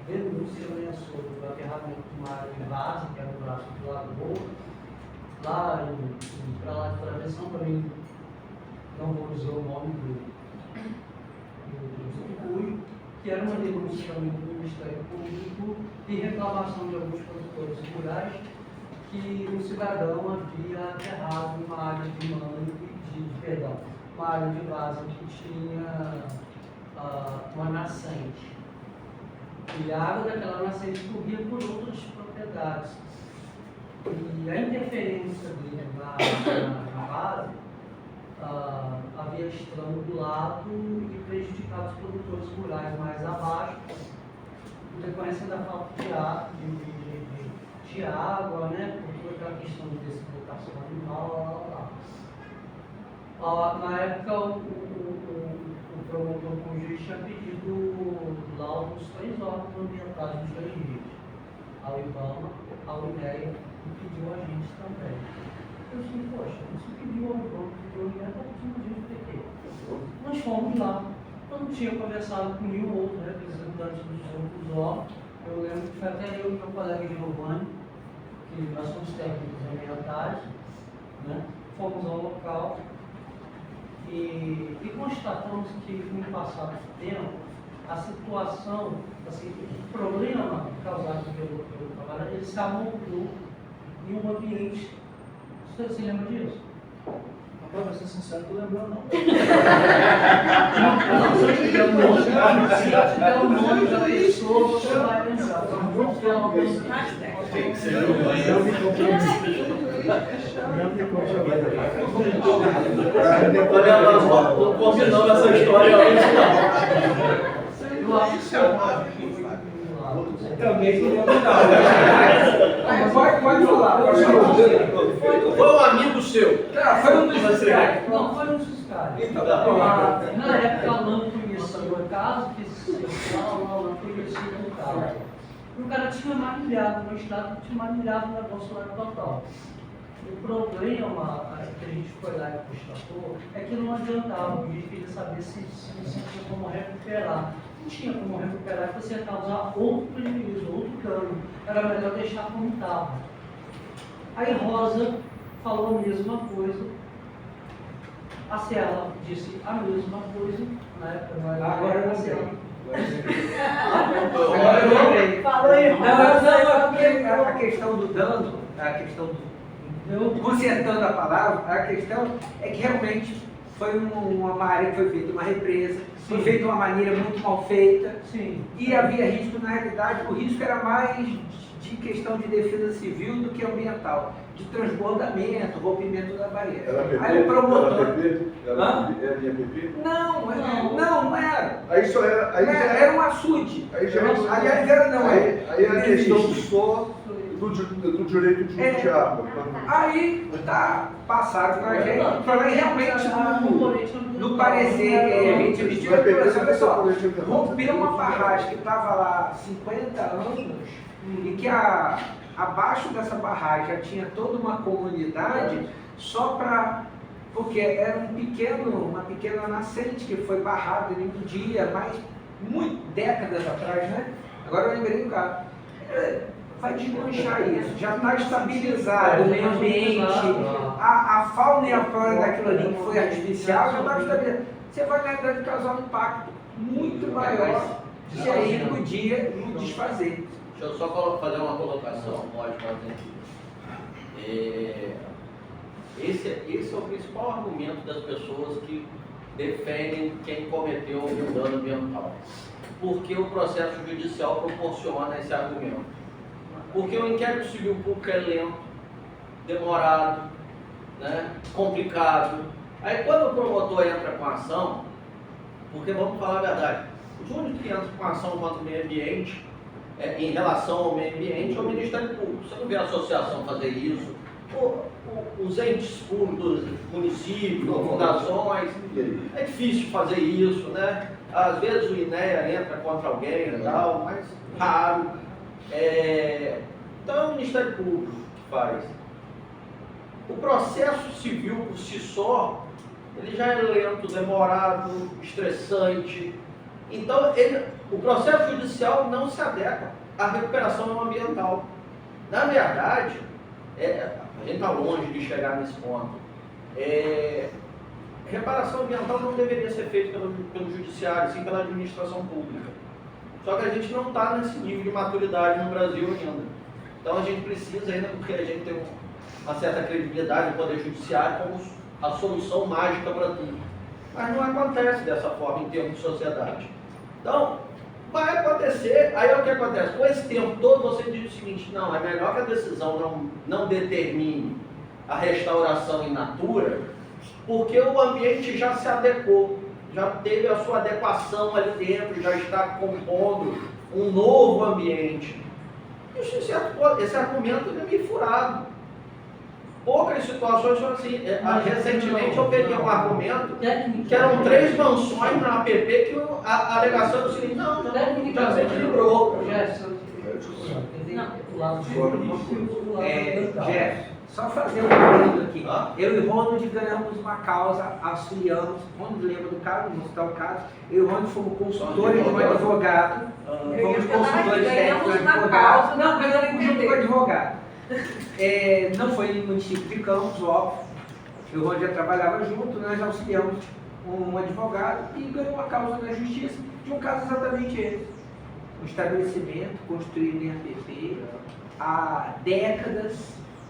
Speaker 7: denúncia, né, sobre o aterramento de uma área de base, que era o braço do Lagoa, lá para lá de travessão, também não vou dizer o nome do Cuyo, que era uma denúncia também do Ministério Público e reclamação de alguns produtores rurais que um cidadão havia aterrado uma área de mangue, uma área de base que tinha uma nascente. E a água daquela nascente corria por outras propriedades. E a interferência dele na base havia estrangulado e prejudicado os produtores rurais mais abaixo, em decorrência da falta de de água, né? Por toda aquela questão de desertificação animal, na época, o promotor com o juiz tinha pedido laudo dos 3 órgãos ambientais dos 2 rios. A IBAMA, a UNEA e pediu a gente também. Eu disse, poxa, você pediu ao IBAMA, pediu ao UNEA, está pedindo a gente o quê? Nós fomos lá. Eu não tinha conversado com nenhum outro representante dos outros órgãos. Eu lembro que foi até eu e meu colega Giovanni, que nós somos técnicos ambientais, né? Fomos ao local e constatamos que no passado tempo a situação, assim, o problema causado pelo trabalho, ele se amoldou em um ambiente. Você se lembra disso?
Speaker 2: Para ser sincero, não lembrando não.
Speaker 7: Se eu te der o nome da pessoa, você vai lembrar. Vamos ter uma coisa mais técnica.
Speaker 6: Tem que ser
Speaker 8: Não me comprometi.
Speaker 2: Olha lá, não combinamos essa história antes, não.
Speaker 7: Eu acho que
Speaker 1: Também seria
Speaker 3: Pode falar.
Speaker 2: Foi um amigo seu.
Speaker 3: Foi um dos
Speaker 7: fiscais. Não, foi um dos fiscais.
Speaker 2: Então,
Speaker 7: Na época, a Alan conhecia o caso, que o Alan conhecia o caso. E o cara tinha manilhado, no estado tinha manilhado o negócio lá no total. O problema que a gente foi lá e constatou é que não adiantava, o juiz queria saber se tinha como recuperar. Não tinha como recuperar, porque você ia causar outro prejuízo, outro dano. Era melhor deixar como estava. Aí Rosa falou a mesma coisa. A Ciela disse a mesma coisa. Na época não era
Speaker 3: Agora
Speaker 7: a
Speaker 3: não
Speaker 7: Ciela.
Speaker 3: Agora eu lembrei.
Speaker 5: Falou em
Speaker 3: Não, a questão do dano, a questão
Speaker 7: Eu
Speaker 3: consertando a palavra, a questão é que realmente foi uma área que foi feita uma represa, foi
Speaker 7: Sim.
Speaker 3: feita de uma maneira muito mal feita,
Speaker 7: sim.
Speaker 3: e havia risco, na realidade, o risco era mais de questão de defesa civil do que ambiental, de transbordamento, rompimento da barreira.
Speaker 9: Era PP?
Speaker 3: Aí o promotor...
Speaker 9: Era PP?
Speaker 3: Hã?
Speaker 9: Era PP?
Speaker 3: Não era.
Speaker 9: Aí só era... Aí já
Speaker 3: Era um açude.
Speaker 9: Aí já
Speaker 3: Aliás, era não,
Speaker 9: Aí era questão
Speaker 3: existe.
Speaker 9: só do direito de uso de água.
Speaker 3: Aí passaram para a gente, para realmente no parecer que a gente emitiu,
Speaker 9: Vai perder
Speaker 3: olha
Speaker 9: essa
Speaker 3: só,
Speaker 9: coletiva.
Speaker 3: rompeu uma barragem que estava lá há 50 anos e que abaixo dessa barragem já tinha toda uma comunidade só para... Porque era uma pequena nascente que foi barrada em um dia, mas décadas atrás, né? Agora eu lembrei do caso. Vai desmanchar isso, já está estabilizado o meio ambiente, a fauna e a flora daquilo ali que foi artificial já está estabilizada. Você vai, na verdade, causar um impacto muito maior que aí podia desfazer.
Speaker 2: Deixa eu só fazer uma colocação, pode fazer. Esse é o principal argumento das pessoas que defendem quem cometeu um dano ambiental. Porque o processo judicial proporciona esse argumento. Porque o inquérito civil público é lento, demorado, né, complicado. Aí quando o promotor entra com a ação, porque vamos falar a verdade, os únicos que entram com a ação contra o meio ambiente, em relação ao meio ambiente, é o Ministério Público. Você não vê a associação fazer isso, os entes públicos, municípios, fundações, é difícil fazer isso, né? Às vezes o INEA entra contra alguém e tal, mas raro. Então é o Ministério Público que faz. O processo civil por si só, ele já é lento, demorado, estressante. Então o processo judicial não se adequa à recuperação ambiental. Na verdade, a gente está longe de chegar nesse ponto. Reparação ambiental não deveria ser feita pelo judiciário, sim pela administração pública. Só que a gente não está nesse nível de maturidade no Brasil ainda. Então a gente precisa ainda, porque a gente tem uma certa credibilidade no Poder Judiciário como a solução mágica para tudo. Mas não acontece dessa forma em termos de sociedade. Então, vai acontecer, aí o que acontece? Com esse tempo todo você diz o seguinte, não, é melhor que a decisão não determine a restauração in natura, porque o ambiente já se adequou, já teve a sua adequação ali dentro, já está compondo um novo ambiente. Esse argumento é meio furado. Poucas situações são assim. Recentemente eu peguei um argumento que eram 3 mansões na APP que a alegação era o seguinte, não, já se equilibrou.
Speaker 10: Jeff, só fazer um adendo aqui. Eu e Ronald ganhamos uma causa, auxiliamos, Ronald lembra do caso, vou citar o caso, eu e Ronald fomos consultores de um advogado, fomos consultores técnicos de advogado, não, ganhamos junto com o advogado. Não foi no município de Campos, óbvio, eu e o Ronald já trabalhava junto, nós auxiliamos um advogado e ganhamos uma causa na justiça de um caso exatamente esse. Um estabelecimento construído em APP há décadas,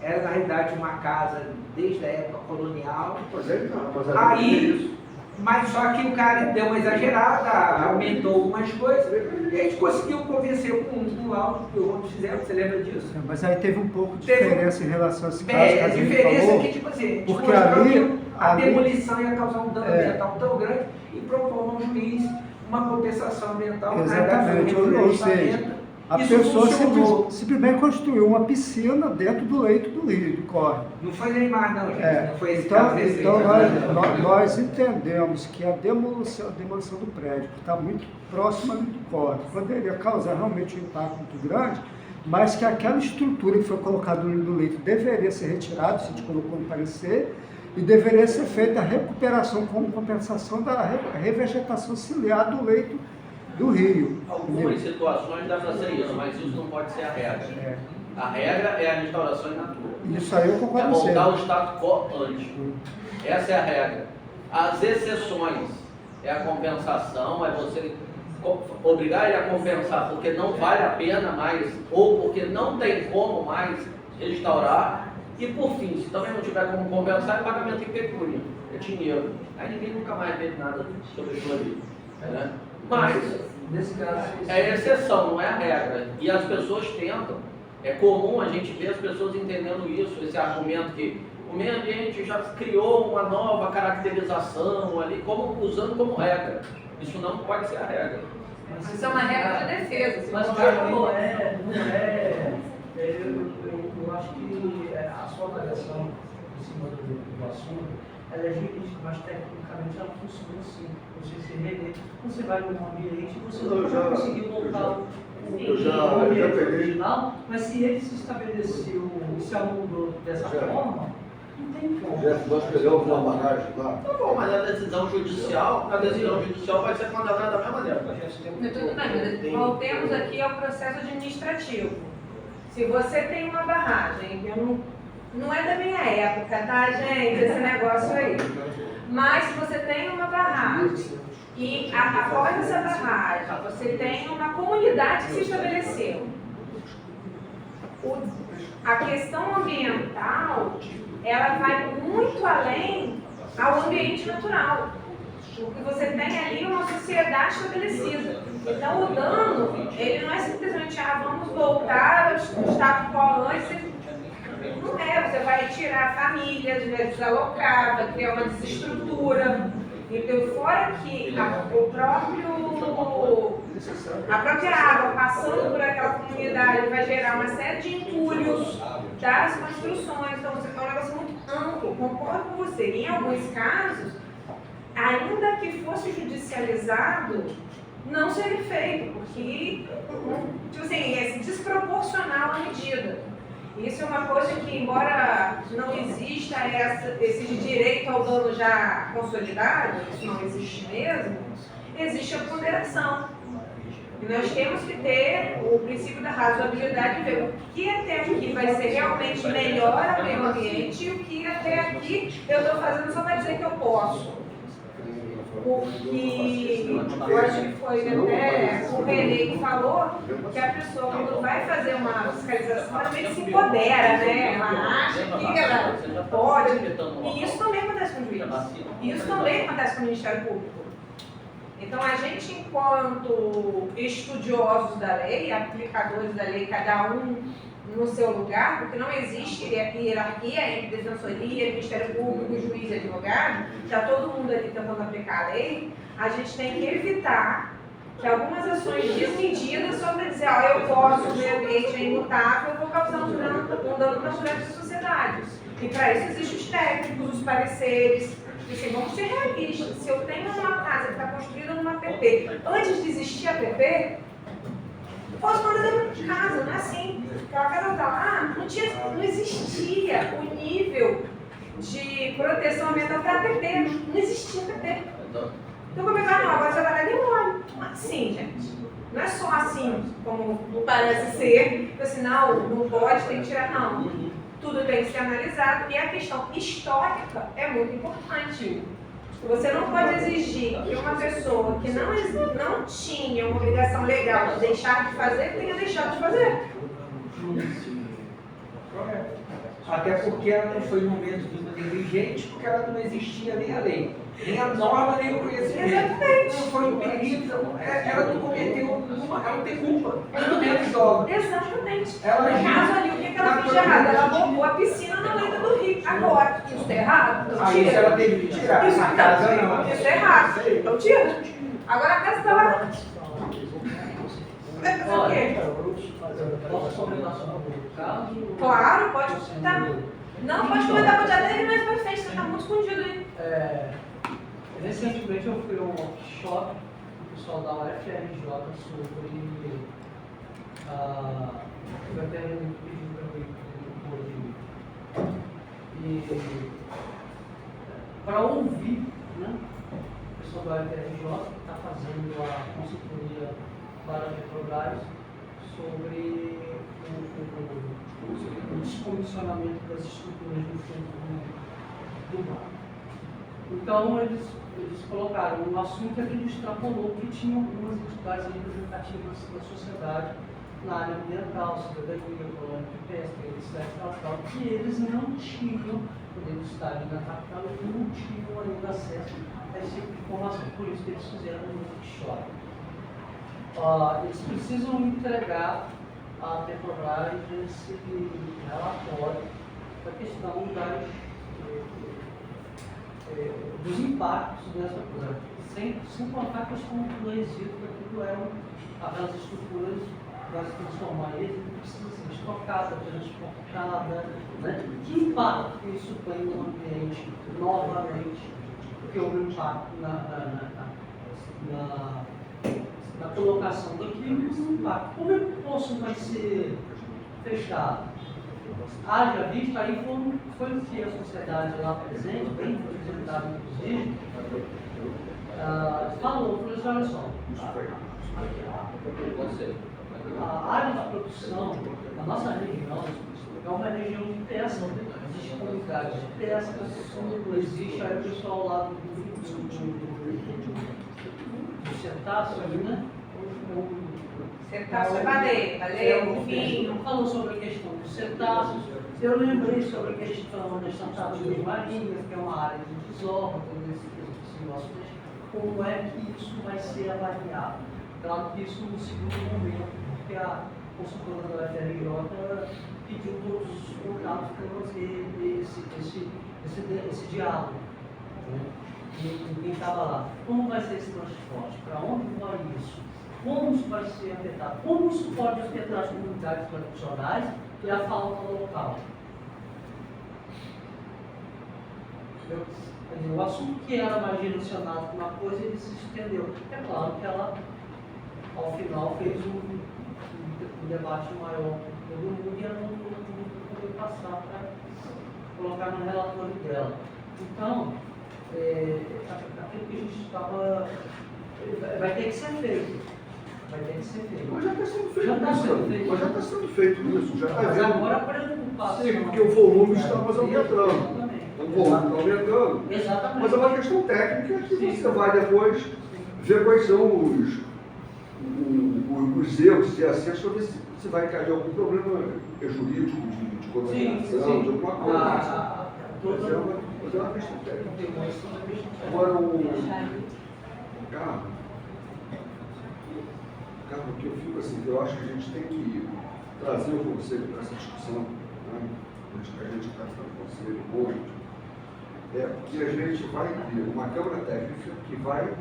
Speaker 10: era na realidade uma casa desde a época colonial.
Speaker 3: Pois é, não, mas
Speaker 10: Aí, mas só que o cara deu uma exagerada, aumentou algumas coisas, e a gente conseguiu convencer com um laudo que o Ronald fizemos, você lembra disso?
Speaker 8: Mas aí teve um pouco de
Speaker 10: Teve
Speaker 8: diferença em relação a esse caso.
Speaker 10: A diferença é que, tipo assim,
Speaker 8: porque
Speaker 10: mostrou
Speaker 8: ali,
Speaker 10: que a demolição ia causar um dano ambiental tão grande e propôs ao juiz uma compensação ambiental.
Speaker 8: Exatamente, ou seja, a pessoa simplesmente construiu uma piscina dentro do leito do rio, do córrego.
Speaker 10: Não foi Neymar, não, gente. Não foi esse caso
Speaker 8: Então nós entendemos que a demolição do prédio, que está muito próxima ali do córrego, poderia causar realmente um impacto muito grande, mas que aquela estrutura que foi colocada no leito deveria ser retirada, isso a gente colocou no parecer, e deveria ser feita a recuperação como compensação da revegetação ciliar do leito do rio.
Speaker 2: Algumas situações dá para ser isso, mas isso não pode ser a regra. A regra é a restauração in natura.
Speaker 8: Isso aí eu concordo com você.
Speaker 2: É voltar ao status quo antes. Essa é a regra. As exceções é a compensação, é você obrigar ele a compensar porque não vale a pena mais, ou porque não tem como mais restaurar. E por fim, se também não tiver como compensar, é pagamento em pecúnia, é dinheiro. Aí ninguém nunca mais vê nada sobre aquilo ali. Né? Mas
Speaker 7: nesse caso,
Speaker 2: é exceção, não é a regra. E as pessoas tentam. É comum a gente ver as pessoas entendendo isso, esse argumento que o meio ambiente já criou uma nova caracterização ali, usando como regra. Isso não pode ser a regra.
Speaker 5: Isso é uma regra de defesa.
Speaker 7: Mas o cara não é. Eu acho que a sua avaliação em cima do assunto, ela é jurídica, mas tecnicamente ela funciona assim. Você vai num ambiente e você não vai conseguir voltar o ambiente original, mas se ele se estabeleceu e se amoldou dessa forma, não tem como.
Speaker 3: Jeff, nós pegamos uma barragem lá.
Speaker 2: Tá bom, mas a decisão judicial vai ser condenada da mesma maneira.
Speaker 5: Tudo bem, voltemos aqui ao processo administrativo. Se você tem uma barragem, não é da minha época, tá, gente, esse negócio aí. Mas se você tem uma barragem e após essa barragem você tem uma comunidade que se estabeleceu, a questão ambiental, ela vai muito além ao ambiente natural. Porque você tem ali uma sociedade estabelecida. Então o dano, ele não é simplesmente, vamos voltar ao status quo antes. Não é, você vai tirar famílias, vai desalocar, vai criar uma desestrutura. Então, fora que a própria água passando por aquela comunidade vai gerar uma série de entulhos das construções. Então, é um negócio muito amplo, concordo com você. Em alguns casos, ainda que fosse judicializado, não seria feito, porque tipo assim, é desproporcional a medida. Isso é uma coisa que, embora não exista esse direito ao dano já consolidado, isso não existe mesmo, existe a ponderação. E nós temos que ter o princípio da razoabilidade de ver o que até aqui vai ser realmente melhor ao meio ambiente e o que até aqui eu estou fazendo só para dizer que eu posso. Porque eu acho que foi até o Renê que falou que a pessoa, quando vai fazer uma fiscalização, ela meio que se empodera, né? Ela acha que ela pode. E isso também acontece com o juiz. E isso também acontece com o Ministério Público. Então, a gente, enquanto estudiosos da lei, aplicadores da lei, cada um no seu lugar, porque não existe hierarquia entre defensoria, Ministério Público, juiz e advogado, está todo mundo ali tentando aplicar a lei, a gente tem que evitar que algumas ações desmedidas só para dizer, ó, eu posso, o meio ambiente é imutável, eu vou causar um dano natural à sociedade. E para isso existem os técnicos, os pareceres. E assim, vamos ser realistas. Se eu tenho uma casa que está construída numa PP, antes de existir a PP, eu posso mandar dentro de casa, não é assim. Aquela casa está lá, não existia o nível de proteção ambiental para a PP, não existia PP. Então, como é que não, agora você vai lá e demole. Não é assim, gente. Não é só assim, como parece ser, assim, não pode, tem que tirar, não. Tudo tem que ser analisado e a questão histórica é muito importante. Você não pode exigir que uma pessoa que não tinha uma obrigação legal de deixar de fazer, tenha deixado de fazer.
Speaker 10: Até porque ela não foi no momento de negligente, porque ela não existia nem a lei, nem a norma, nem o conhecimento.
Speaker 5: Exatamente.
Speaker 10: Não foi impedida, ela não cometeu ela não tem culpa, ela não tem jogo.
Speaker 5: Exatamente.
Speaker 10: Ela
Speaker 5: No caso ali, o que ela fez de errado? Ela roubou a piscina na letra do rio. Agora, isso está errado? Então
Speaker 10: Aí
Speaker 5: tira.
Speaker 10: ela teve que tirar,
Speaker 5: Isso
Speaker 10: a casa não.
Speaker 5: Isso é errado. Então tira. Agora a casa está lá. Vai fazer o quê?
Speaker 7: Posso comentar sobre o caso?
Speaker 5: Claro, pode comentar. Não, pode comentar, pode até ir mais pra frente, você está muito escondido aí.
Speaker 7: Recentemente eu fui a um workshop do pessoal da UFRJ sobre eu até me pediu para eu e para ouvir, né, o pessoal da UFRJ está fazendo a consultoria para a Petrobras sobre o descomissionamento das estruturas do fundo do mar. Então, eles colocaram um assunto que a gente extrapolou, que tinha algumas entidades representativas da sociedade na área ambiental, cidadania, colônia de pesca, etc. Que eles não tinham, quando eles estavam na capital, eles não tinham ainda acesso a esse tipo de informação. Por isso que eles fizeram um workshop. Eles precisam entregar à Petrobras esse relatório da questão dos impactos dessa coisa, sem contar a questão do êxito, que aquilo é aquelas estruturas para se transformar ele precisa ser estocada, transportada, né? Que impacto isso tem no ambiente novamente, porque houve um impacto na colocação daquilo, um impacto. Como é que o poço vai ser fechado? Haja visto, aí foi o que a sociedade lá presente, bem representada inclusive, falou, olha só, a área de produção da nossa região é uma região de pesca, existe comunidade de pesca, existe aí o pessoal lá do cetáceo, né?
Speaker 5: Cetáceo é baleia, golfinho.
Speaker 7: Falou sobre a questão dos cetáceos. Eu lembrei sobre a questão das tartarugas marinhas, que é uma área de desova, esse negócio. Como é que isso vai ser avaliado? Claro que isso no segundo momento, porque a consultora da UFRJ pediu todos os contatos para fazer esse diálogo. Né? E quem estava lá. Como vai ser esse transporte? Para onde vai isso? Como isso vai ser afetado? Como isso pode afetar as comunidades tradicionais e a fauna local? O assunto que era mais direcionado para uma coisa, ele se estendeu. É claro que ela, ao final, fez um debate maior com todo mundo e ela não podia passar para colocar no relatório dela. Então, aquilo que a gente estava... vai ter que ser feito.
Speaker 3: Mas já está sendo feito
Speaker 7: Já está
Speaker 3: isso.
Speaker 7: sendo feito.
Speaker 3: Mas já está sendo feito isso. Já está
Speaker 7: Mas
Speaker 3: vendo.
Speaker 7: agora a preocupação...
Speaker 3: Sim, porque o volume está mais aumentando.
Speaker 7: Exatamente.
Speaker 3: O volume está aumentando.
Speaker 7: Exatamente.
Speaker 3: Mas é uma questão técnica que
Speaker 7: Sim.
Speaker 3: você vai depois ver quais são os erros e acertos para ver se vai cair algum problema jurídico, de contaminação, de alguma coisa. Mas é uma questão técnica. Agora, Carlos, o que eu fico assim, eu acho que a gente tem que trazer o conselho para essa discussão, né? A gente está fazendo conselho hoje, porque a gente vai ter uma Câmara Técnica que vai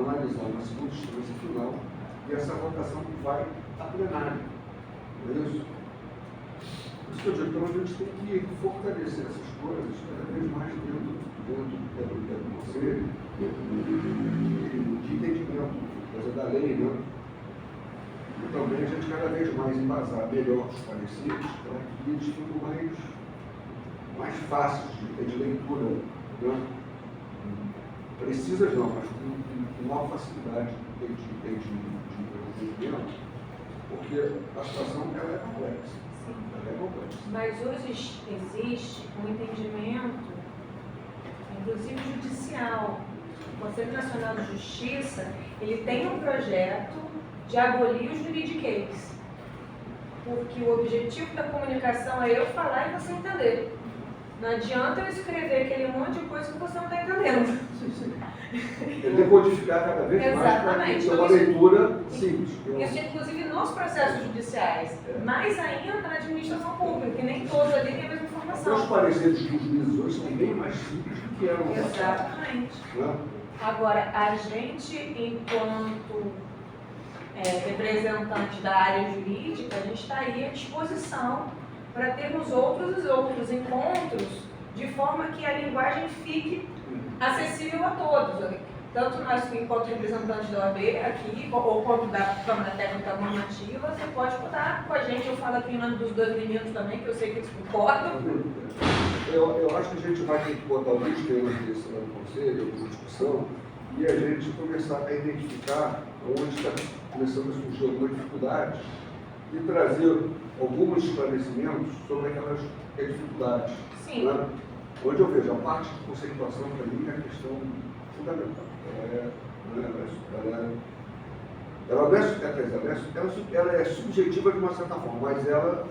Speaker 3: analisar na segunda instância final e essa votação vai a plenário. Não é isso? Por isso que eu digo, então a gente tem que fortalecer essas coisas cada vez mais dentro do conselho de entendimento, coisa da lei, né? E também a gente cada vez mais embasar melhor os pareceres para que eles fiquem mais fáceis de leitura, né? Precisas não, mas com maior facilidade de entendimento, porque a situação ela é complexa. Ela é complexa.
Speaker 5: Mas hoje existe um entendimento, inclusive judicial. O Conselho Nacional de Justiça, ele tem um projeto de abolir os juridiquês. Porque o objetivo da comunicação é eu falar e você entender. Não adianta eu escrever aquele monte de coisa que você não está entendendo.
Speaker 3: É decodificar cada vez mais para ter uma leitura simples.
Speaker 5: Isso inclusive nos processos judiciais, mais ainda na administração pública, que nem todos ali têm a mesma
Speaker 3: Até os
Speaker 5: informação.
Speaker 3: pareceres dos juízes hoje são bem mais simples do que eram no passado.
Speaker 5: Exatamente.
Speaker 3: Né?
Speaker 5: Agora, a gente, enquanto representante da área jurídica, a gente está aí à disposição para termos outros encontros de forma que a linguagem fique acessível a todos. Tanto nós, enquanto representantes da OAB aqui, ou quanto da Câmara Técnica Normativa, você pode contar com a gente. Eu falo aqui em nome dos dois meninos também, que eu sei que eles concordam.
Speaker 3: Eu acho que a gente vai ter que botar alguns temas desse lá no Conselho, alguma discussão, e a gente começar a identificar onde está começando a surgir algumas dificuldades e trazer alguns esclarecimentos sobre aquelas dificuldades.
Speaker 5: Sim.
Speaker 3: Né? Onde eu vejo a parte de conceituação, para mim, é a questão fundamental. Ela é subjetiva de uma certa forma, mas ela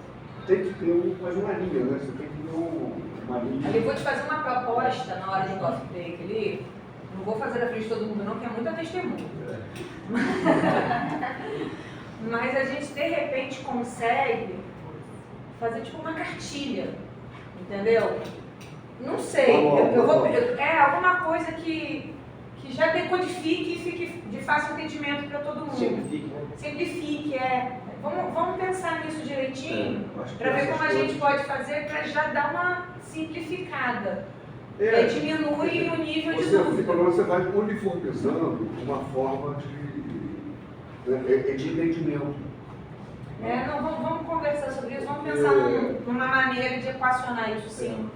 Speaker 3: tem que ter uma linha, né? Você tem que ter uma linha.
Speaker 5: Eu vou te fazer uma proposta na hora do coffee break ali. Não vou fazer na frente de todo mundo não, que é muita testemunha. Mas a gente, de repente, consegue fazer tipo uma cartilha, entendeu? Não sei, é alguma coisa que já decodifique e fique de fácil entendimento para todo mundo.
Speaker 6: Simplifique, né?
Speaker 5: Simplifique, Vamos pensar nisso direitinho, para ver como a gente pode fazer para já dar uma simplificada. Diminui o nível de dúvida.
Speaker 3: Você vai uniformizando uma forma de entendimento.
Speaker 5: Não, vamos conversar sobre isso, vamos pensar numa maneira de equacionar isso, sim.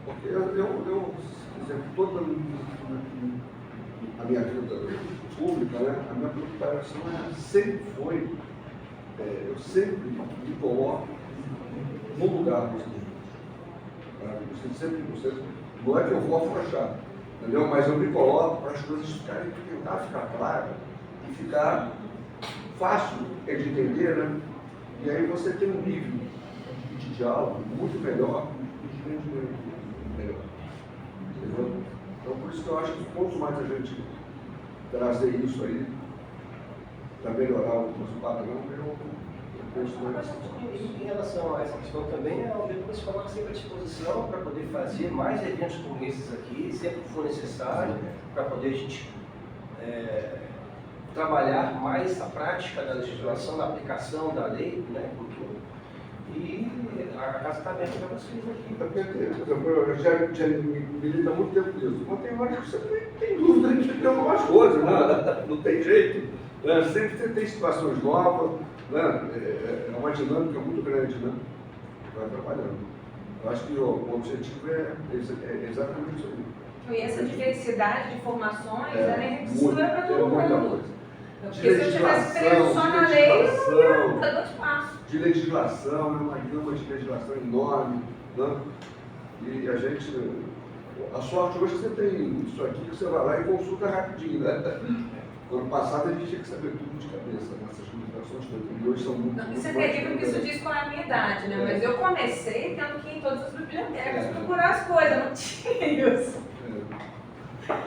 Speaker 3: Porque eu, por exemplo, toda a minha vida pública, né, a minha preocupação sempre foi, eu sempre me coloco no lugar dos outros. Sempre, não é que eu vou afrouxar, entendeu? Mas eu me coloco para as coisas tentar ficar claras e ficar fácil de entender, né? E aí você tem um nível de diálogo muito melhor e de entendimento melhor. Entendeu? Então, por isso que eu acho que quanto mais a gente trazer isso aí para melhorar o nosso padrão, eu penso mais.
Speaker 6: Em relação a essa questão também, a OAB se coloca sempre à disposição para poder fazer mais eventos como esses aqui, sempre que for necessário, para poder a gente trabalhar mais a prática da legislação, da aplicação da lei, né, como tudo. E a casa está aberta para vocês aqui.
Speaker 3: Eu já milito há muito tempo nisso. Mas tem horas que você tem dúvida de algumas coisas, né? Não tem jeito. Sempre você tem situações novas, né? É uma dinâmica muito grande, né? Vai trabalhando. Eu acho que o objetivo é exatamente isso aí.
Speaker 5: E essa diversidade de formações é enriquecedora para todo
Speaker 3: muita
Speaker 5: mundo.
Speaker 3: coisa.
Speaker 5: Porque se eu tivesse preso só na lei, eu não ia dar dois passos.
Speaker 3: De legislação, é uma gama de legislação enorme, né? E a gente, a sorte hoje você tem isso aqui que você vai lá e consulta rapidinho, né? No ano passado a gente tinha que saber tudo de cabeça, nessas legislações que hoje são muito.
Speaker 5: Isso é terrível porque isso diz qual é a minha idade, né? Mas eu comecei tendo que ir em todas as bibliotecas procurar as coisas, não tinha isso.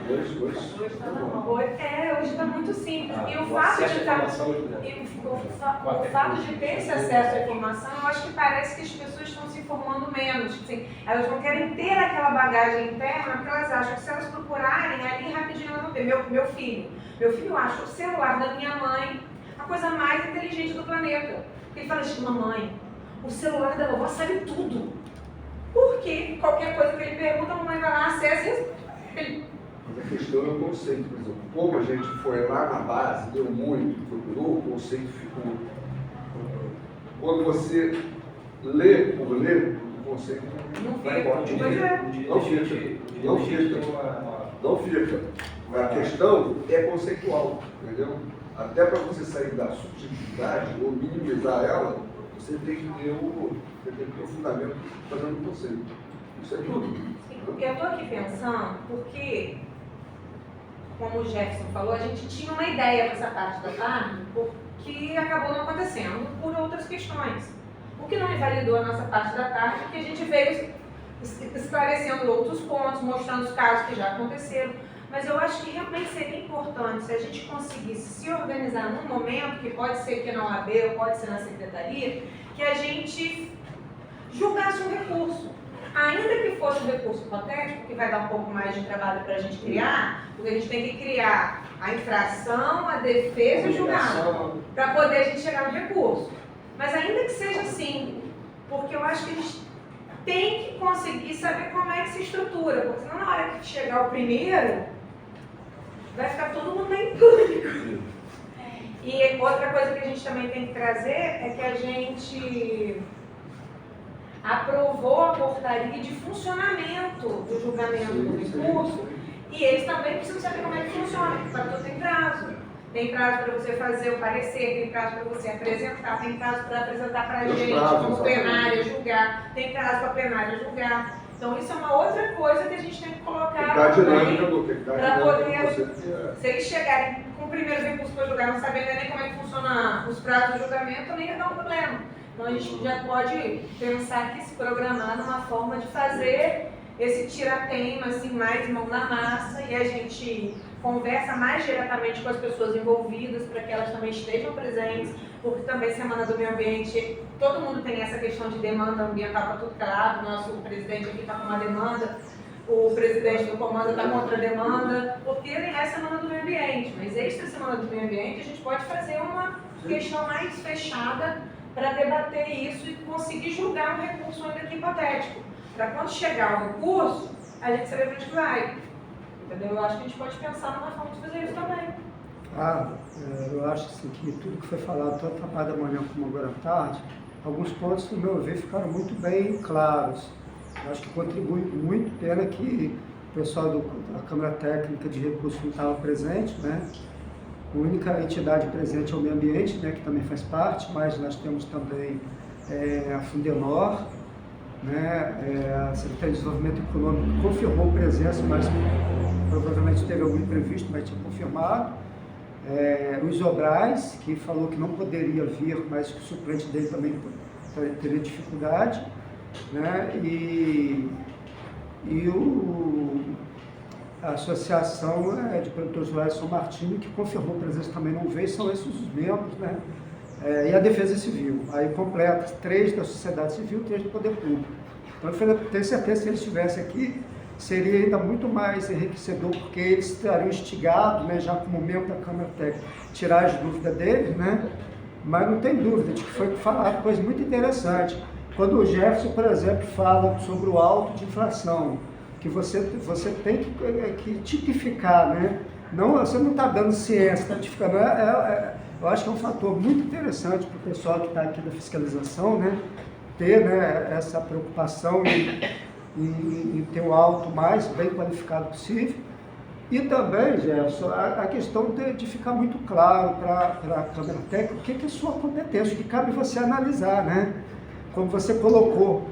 Speaker 3: Hoje tá bom.
Speaker 5: Hoje está muito simples. E o
Speaker 6: o
Speaker 5: fato
Speaker 6: acesso
Speaker 5: de
Speaker 6: à
Speaker 5: estar.
Speaker 6: informação é muito grande.
Speaker 5: O fato de ter esse acesso à informação, eu acho que parece que as pessoas estão se informando menos. Assim, elas não querem ter aquela bagagem interna, porque elas acham que se elas procurarem ali rapidinho elas vão ter. Meu filho acha o celular da minha mãe a coisa mais inteligente do planeta. Ele fala assim, mamãe, o celular da vovó sabe tudo. Porque qualquer coisa que ele pergunta, a mamãe vai lá, acessa e responde ele.
Speaker 3: Mas a questão é o conceito, por exemplo. Como a gente foi lá na base, deu muito, procurou, o conceito ficou. Quando você lê por ler, o conceito
Speaker 5: Não
Speaker 3: vai
Speaker 5: fica.
Speaker 3: embora.
Speaker 5: Pois é.
Speaker 3: Não fica. A questão é conceitual, entendeu? Até para você sair da subjetividade ou minimizar ela, você tem que ter o fundamento fazendo o conceito. Isso é tudo.
Speaker 5: Eu estou aqui pensando porque, como o Jefferson falou, a gente tinha uma ideia para essa parte da tarde, porque acabou não acontecendo por outras questões. O que não invalidou a nossa parte da tarde, porque a gente veio esclarecendo outros pontos, mostrando os casos que já aconteceram. Mas eu acho que realmente seria importante, se a gente conseguisse se organizar num momento, que pode ser aqui na OAB ou pode ser na secretaria, que a gente julgasse um recurso. Ainda que fosse um recurso hipotético, que vai dar um pouco mais de trabalho para a gente criar, porque a gente tem que criar a infração, a defesa e o julgamento, para poder a gente chegar no recurso. Mas ainda que seja assim, porque eu acho que a gente tem que conseguir saber como é que se estrutura, porque senão na hora que chegar o primeiro, vai ficar todo mundo em pânico. E outra coisa que a gente também tem que trazer é que a gente aprovou a portaria de funcionamento do julgamento do recurso e eles também precisam saber como é que funciona, porque para tudo tem prazo. Tem prazo para você fazer o parecer, tem prazo para você apresentar, tem prazo para apresentar para a gente, como plenária julgar, tem prazo para a plenária julgar. Então isso é uma outra coisa que a gente tem que colocar para poder, se eles chegarem com o primeiro recurso para julgar, não sabendo nem como é que funciona os prazos de julgamento, também vai dar um problema. Então a gente já pode pensar aqui, se programar numa forma de fazer esse tira-teima, assim, mais mão na massa, e a gente conversa mais diretamente com as pessoas envolvidas para que elas também estejam presentes, porque também Semana do Meio Ambiente, todo mundo tem essa questão de demanda ambiental para tudo que é lado, nosso presidente aqui está com uma demanda, o presidente do comando está contra a demanda, porque é Semana do Meio Ambiente, mas extra Semana do Meio Ambiente a gente pode fazer uma questão mais fechada para debater isso e conseguir julgar um recurso ainda que hipotético. Para quando chegar o recurso, a gente saber para onde vai. Entendeu? Eu acho que a gente pode pensar numa forma de fazer isso também.
Speaker 8: Eu acho assim, que tudo que foi falado, tanto na parte da manhã como agora à tarde, alguns pontos, no meu ver, ficaram muito bem claros. Eu acho que contribui muito, pena que o pessoal da Câmara Técnica de Recursos não estava presente, né? A única entidade presente é o Meio Ambiente, né, que também faz parte, mas nós temos também a Fundenor, né, a Secretaria de Desenvolvimento Econômico confirmou presença, mas provavelmente teve algum imprevisto, mas tinha confirmado. O Isobras, que falou que não poderia vir, mas que o suplente dele também teria dificuldade, né, a Associação de Produtores Rurais São Martinho, que confirmou presença, também não veio, são esses os membros, né? E a Defesa Civil. Aí completa 3 da sociedade civil, 3 do poder público. Então eu tenho certeza que se eles estivessem aqui, seria ainda muito mais enriquecedor, porque eles estariam instigados, né, já como membro da Câmara Técnica, tirar as dúvidas deles, né? Mas não tem dúvida de que foi falado coisa muito interessante. Quando o Jefferson, por exemplo, fala sobre o auto de infração, que você tem que tipificar, né? Não, você não está dando ciência, está tipificando. Eu acho que é um fator muito interessante para o pessoal que está aqui da fiscalização, né? Ter, né, essa preocupação em ter o auto mais bem qualificado possível. E também, Jefferson, a questão de ficar muito claro para a Câmara Técnica o que é sua competência, o que cabe você analisar, né? Como você colocou.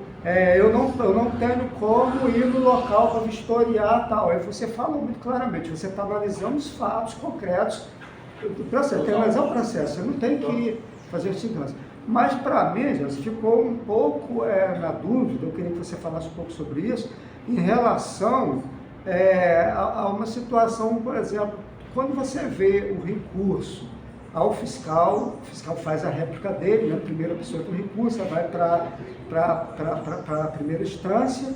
Speaker 8: Eu não tenho como ir no local para vistoriar tal. Aí você falou muito claramente, você está analisando os fatos concretos do processo, tem que analisar o processo, você não tem que fazer segurança. Mas para mim, já ficou um pouco na dúvida, eu queria que você falasse um pouco sobre isso, em relação há uma situação, por exemplo, quando você vê o recurso ao fiscal, o fiscal faz a réplica dele, né? A primeira pessoa do recurso, vai para a primeira instância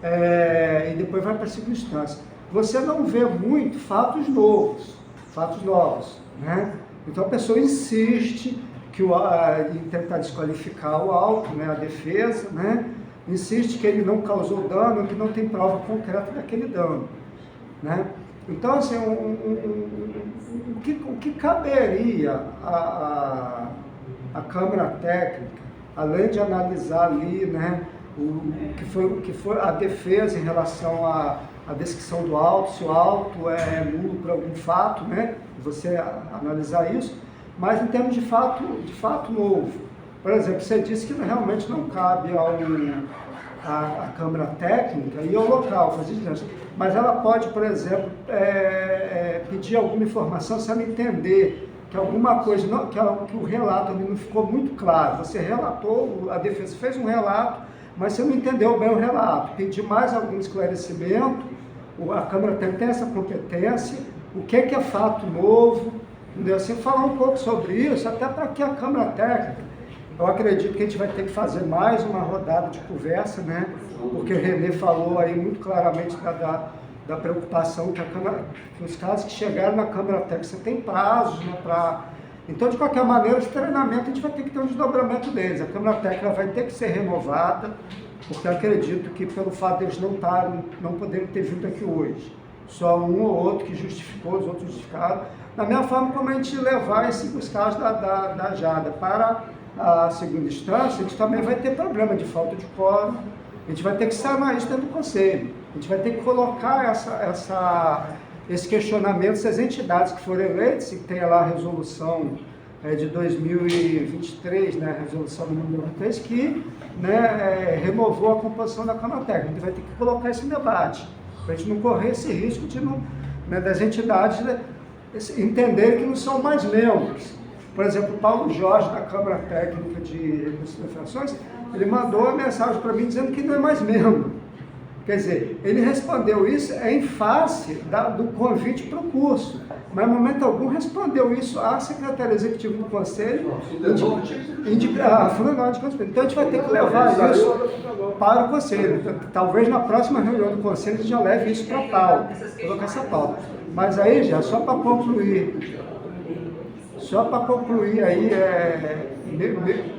Speaker 8: e depois vai para a segunda instância. Você não vê muito fatos novos, né? Então a pessoa insiste em tentar desqualificar o auto, né? A defesa, né? Insiste que ele não causou dano, que não tem prova concreta daquele dano, né? Então, assim, o que caberia à Câmara Técnica, além de analisar ali, né, o que foi a defesa em relação à descrição do auto, se o auto é nulo por algum fato, né, você analisar isso, mas em termos de fato novo. Por exemplo, você disse que realmente não cabe à Câmara Técnica e ao local fazer isso, mas ela pode, por exemplo, pedir alguma informação se ela entender que alguma coisa, que o relato ali não ficou muito claro. Você relatou, a defesa fez um relato, mas você não entendeu bem o relato. Pedir mais algum esclarecimento, a Câmara Técnica tem essa competência, o que é fato novo, entendeu? Assim, falar um pouco sobre isso, até para que a Câmara Técnica, eu acredito que a gente vai ter que fazer mais uma rodada de conversa, né? Porque o Renê falou aí muito claramente da preocupação que os casos que chegaram na Câmara Técnica, você tem prazos, né? Então, de qualquer maneira, esse treinamento a gente vai ter que ter um desdobramento deles. A Câmara Técnica vai ter que ser renovada, porque eu acredito que pelo fato de eles não poderem ter vindo aqui hoje, só um ou outro que justificou, os outros justificaram, da mesma forma como a gente levar os casos da Jada para a segunda instância, a gente também vai ter problema de falta de quórum, a gente vai ter que sanar isso dentro do Conselho, a gente vai ter que colocar esse questionamento se as entidades que foram eleitas, e tem lá a resolução de 2023, né, a resolução número 93, que, né, renovou a composição da Câmara Técnica. A gente vai ter que colocar esse debate, para a gente não correr esse risco das entidades entenderem que não são mais membros. Por exemplo, o Paulo Jorge, da Câmara Técnica de Recursos e Infrações, ele mandou uma mensagem para mim dizendo que não é mais membro. Quer dizer, ele respondeu isso em face do convite para o curso, mas em momento algum respondeu isso à Secretaria Executiva do Conselho, fundador de Conselho. Então a gente vai ter que levar isso para o Conselho. Talvez na próxima reunião do Conselho a gente já leve isso para a pauta, colocar essa pauta. Mas aí, já, só para concluir aí,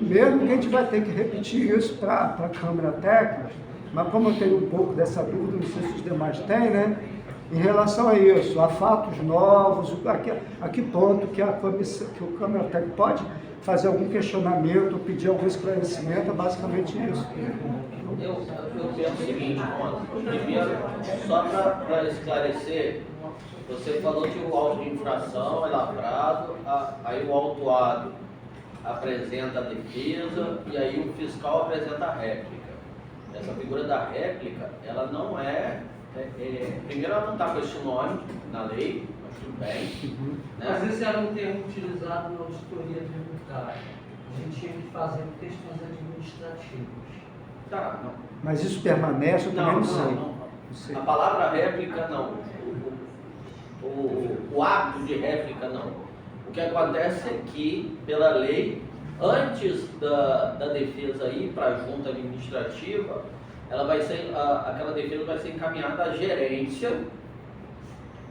Speaker 8: mesmo que a gente vai ter que repetir isso para a Câmara Técnica, mas como eu tenho um pouco dessa dúvida, não sei se os demais têm, né? Em relação a isso, a fatos novos, a que ponto que o Câmara Técnica pode fazer algum questionamento ou pedir algum esclarecimento, é basicamente isso.
Speaker 2: Eu penso o seguinte, primeiro, só para esclarecer, você falou que o auto de infração é lavrado, aí o autuado apresenta a defesa e aí o fiscal apresenta a réplica. Essa figura da réplica, ela não primeiro ela não está com esse nome na lei, mas tudo bem. Né?
Speaker 7: Mas esse era um termo utilizado na auditoria tributária. A gente tinha que fazer questões administrativas.
Speaker 2: Tá, não.
Speaker 8: Mas isso permanece, eu também não sei.
Speaker 2: A palavra réplica não. O ato de réplica não. O que acontece é que, pela lei, antes da defesa ir para a junta administrativa, aquela defesa vai ser encaminhada à gerência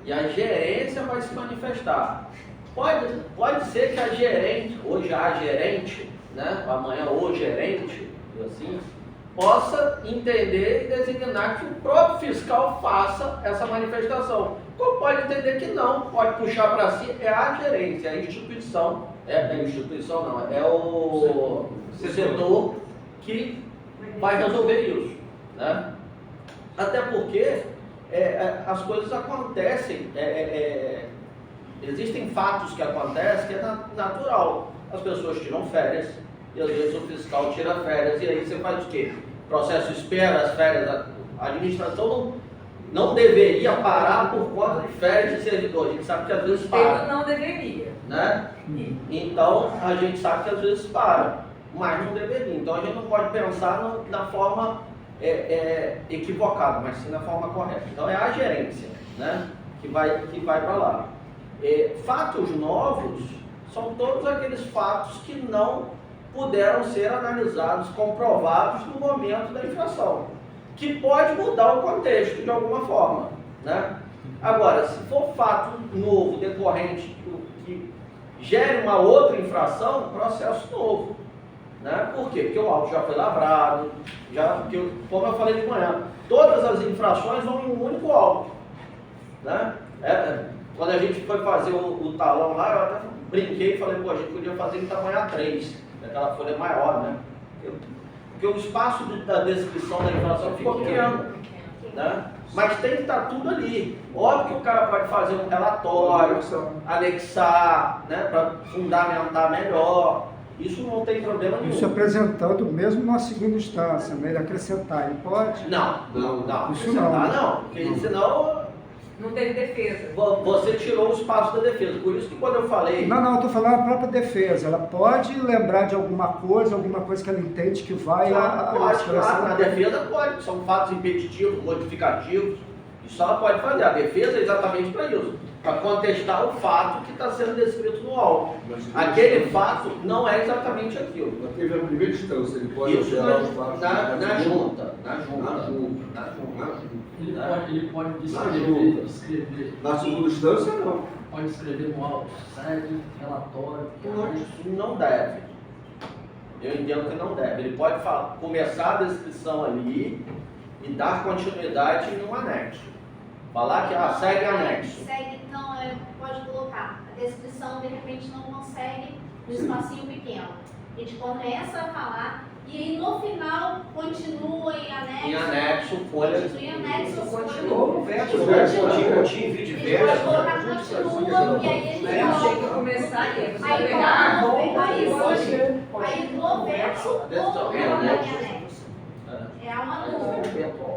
Speaker 2: e a gerência vai se manifestar. Pode ser que a gerente, hoje a gerente, né, amanhã o gerente, assim, possa entender e designar que o próprio fiscal faça essa manifestação. Como pode entender que não, pode puxar para si, é a gerência, a instituição, é o setor que vai resolver isso, né? Até porque as coisas acontecem, existem fatos que acontecem que é natural. As pessoas tiram férias e às vezes o fiscal tira férias e aí você faz o quê? O processo espera as férias, a administração não deveria parar por conta de férias de servidor. A gente sabe que às vezes para.
Speaker 5: Não deveria.
Speaker 2: Né? Então, a gente sabe que às vezes para, mas não deveria. Então, a gente não pode pensar na forma equivocado, mas sim na forma correta. Então é a gerência, né, que vai para lá. Fatos novos são todos aqueles fatos que não puderam ser analisados, comprovados no momento da infração, que pode mudar o contexto de alguma forma, né? Agora, se for fato novo, decorrente, que gere uma outra infração, processo novo, né? Por quê? Porque o auto já foi lavrado, como eu falei de manhã, todas as infrações vão em um único auto, né? Quando a gente foi fazer o talão lá, eu até brinquei e falei, pô, a gente podia fazer em tamanho A3, aquela folha maior, né? Porque o espaço da descrição da infração ficou pequeno, né? Mas tem que estar tudo ali. Óbvio que o cara pode fazer um relatório, anexar, né, para fundamentar melhor. Isso não tem problema nenhum.
Speaker 8: Isso apresentando mesmo numa segunda instância, né? Ele acrescentar, ele pode?
Speaker 2: Não.
Speaker 8: Isso não.
Speaker 2: Não, porque senão
Speaker 5: Não teve defesa.
Speaker 2: você tirou o espaço da defesa. Por isso que quando eu falei...
Speaker 8: Não, eu estou falando a própria defesa. Ela pode lembrar de alguma coisa que ela entende que vai
Speaker 2: Pode, claro, na defesa pode. São fatos impeditivos, modificativos. Isso ela pode fazer. A defesa é exatamente para isso. Para contestar o fato que está sendo descrito no auto. Aquele fato não é exatamente aquilo.
Speaker 3: Mas teve a primeira instância, ele pode
Speaker 2: Isso
Speaker 3: alterar os fatos.
Speaker 2: na junta.
Speaker 7: Ele pode
Speaker 3: junta.
Speaker 7: descrever.
Speaker 3: Na segunda instância, não.
Speaker 7: Pode escrever no auto, sede, relatório.
Speaker 2: Não deve. Eu entendo que não deve. Ele pode começar a descrição ali e dar continuidade em um anexo. Falar que segue anexo.
Speaker 4: Segue, não, pode colocar. A descrição, de repente, não consegue no espacinho pequeno. A gente começa a falar e aí no final continua em anexo.
Speaker 2: Em anexo, folha.
Speaker 4: Continua em anexo,
Speaker 10: Continua o verso.
Speaker 6: Continue, vídeo
Speaker 4: A gente
Speaker 6: verso.
Speaker 4: pode colocar continua e aí a gente
Speaker 5: Tem
Speaker 4: coloca.
Speaker 5: que começar aí. Você vai
Speaker 4: Aí
Speaker 5: pegar
Speaker 4: no verso ou em anexo. É uma dúvida.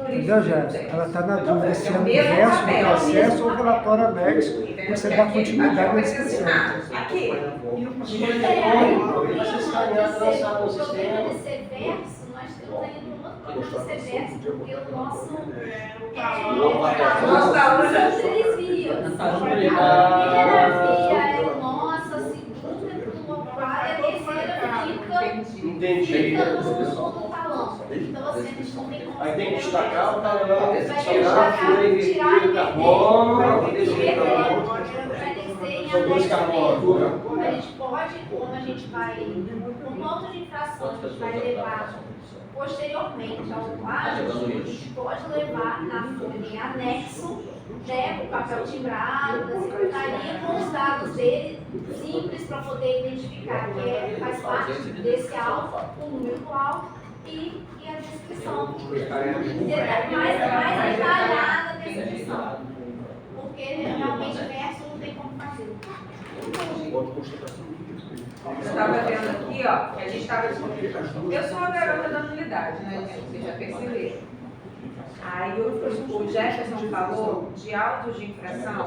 Speaker 8: Entendeu, Jéssica? Ela está na dúvida se é no verso do processo ou relatório anexo, você dá continuidade na descrição.
Speaker 5: Aqui.
Speaker 6: Você escanear, lançar no
Speaker 4: O problema
Speaker 6: sistema.
Speaker 4: de ser verso, nós temos ainda um outro problema de ser verso, porque o nosso três vias. A primeira via é nossa, a segunda é tua, a terceira
Speaker 6: Entendi.
Speaker 4: fica no talão. Então assim, a gente não tem como.
Speaker 6: Aí tem que destacar o talão,
Speaker 4: Vai
Speaker 6: tirar a folha,
Speaker 4: tirar
Speaker 6: o carbono,
Speaker 4: vai ter que ser
Speaker 6: são dois carbonos.
Speaker 4: a gente pode, quando a gente vai, no auto de infração, a gente vai levar posteriormente ao plágio, a gente pode levar na folha em anexo, né, o papel timbrado da secretaria com os dados dele, simples para poder identificar que faz parte desse auto, o número do auto e a descrição mais detalhada da descrição. Porque realmente verso não tem como fazer.
Speaker 5: Eu estava vendo aqui, ó, que a gente estava discutindo. Eu sou a garota da nulidade, né, gente? Vocês já perceberam. Aí o Jefferson falou de autos de infração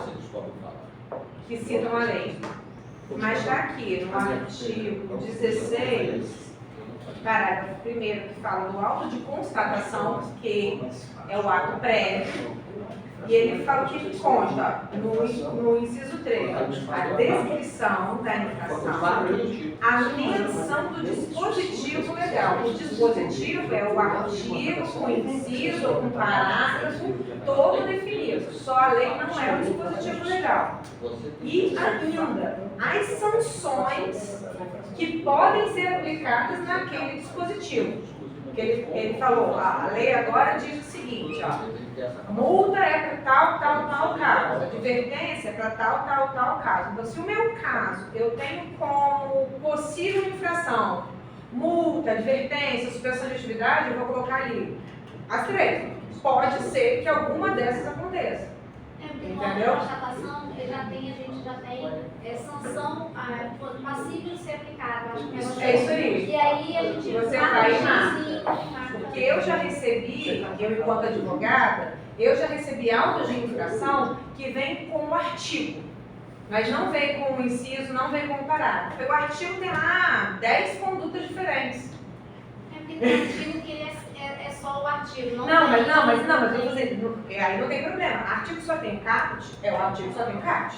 Speaker 5: que citam a lei. Mas está aqui no artigo 16, parágrafo 1º, que fala do auto de constatação, que é o ato prévio. E ele fala que consta no inciso 3, a descrição da infração, a menção do dispositivo legal. O dispositivo é o artigo com inciso, com parágrafo, todo definido. Só a lei não é o dispositivo legal. E ainda, as sanções que podem ser aplicadas naquele dispositivo. Porque ele falou, a lei agora diz o seguinte, ó. Multa é para tal caso, advertência é para tal caso. Então, se o meu caso eu tenho como possível infração, multa, advertência, suspensão de atividade, eu vou colocar ali as três. Pode ser que alguma dessas aconteça.
Speaker 4: Entendeu? A constatação, a gente já tem sanção passível de ser aplicada.
Speaker 5: É isso aí.
Speaker 4: E aí a gente
Speaker 5: você vai marcar. Porque eu já recebi, eu enquanto advogada, eu já recebi autos de infração que vem com o artigo, mas não vem com o inciso, não vem com o parágrafo. Porque o artigo tem lá 10 condutas diferentes.
Speaker 4: É porque tem artigo que ele é só o artigo, não
Speaker 5: Não,
Speaker 4: tem...
Speaker 5: mas eu vou dizer, aí não tem problema. Artigo só tem CAPT, o artigo só tem CAPT.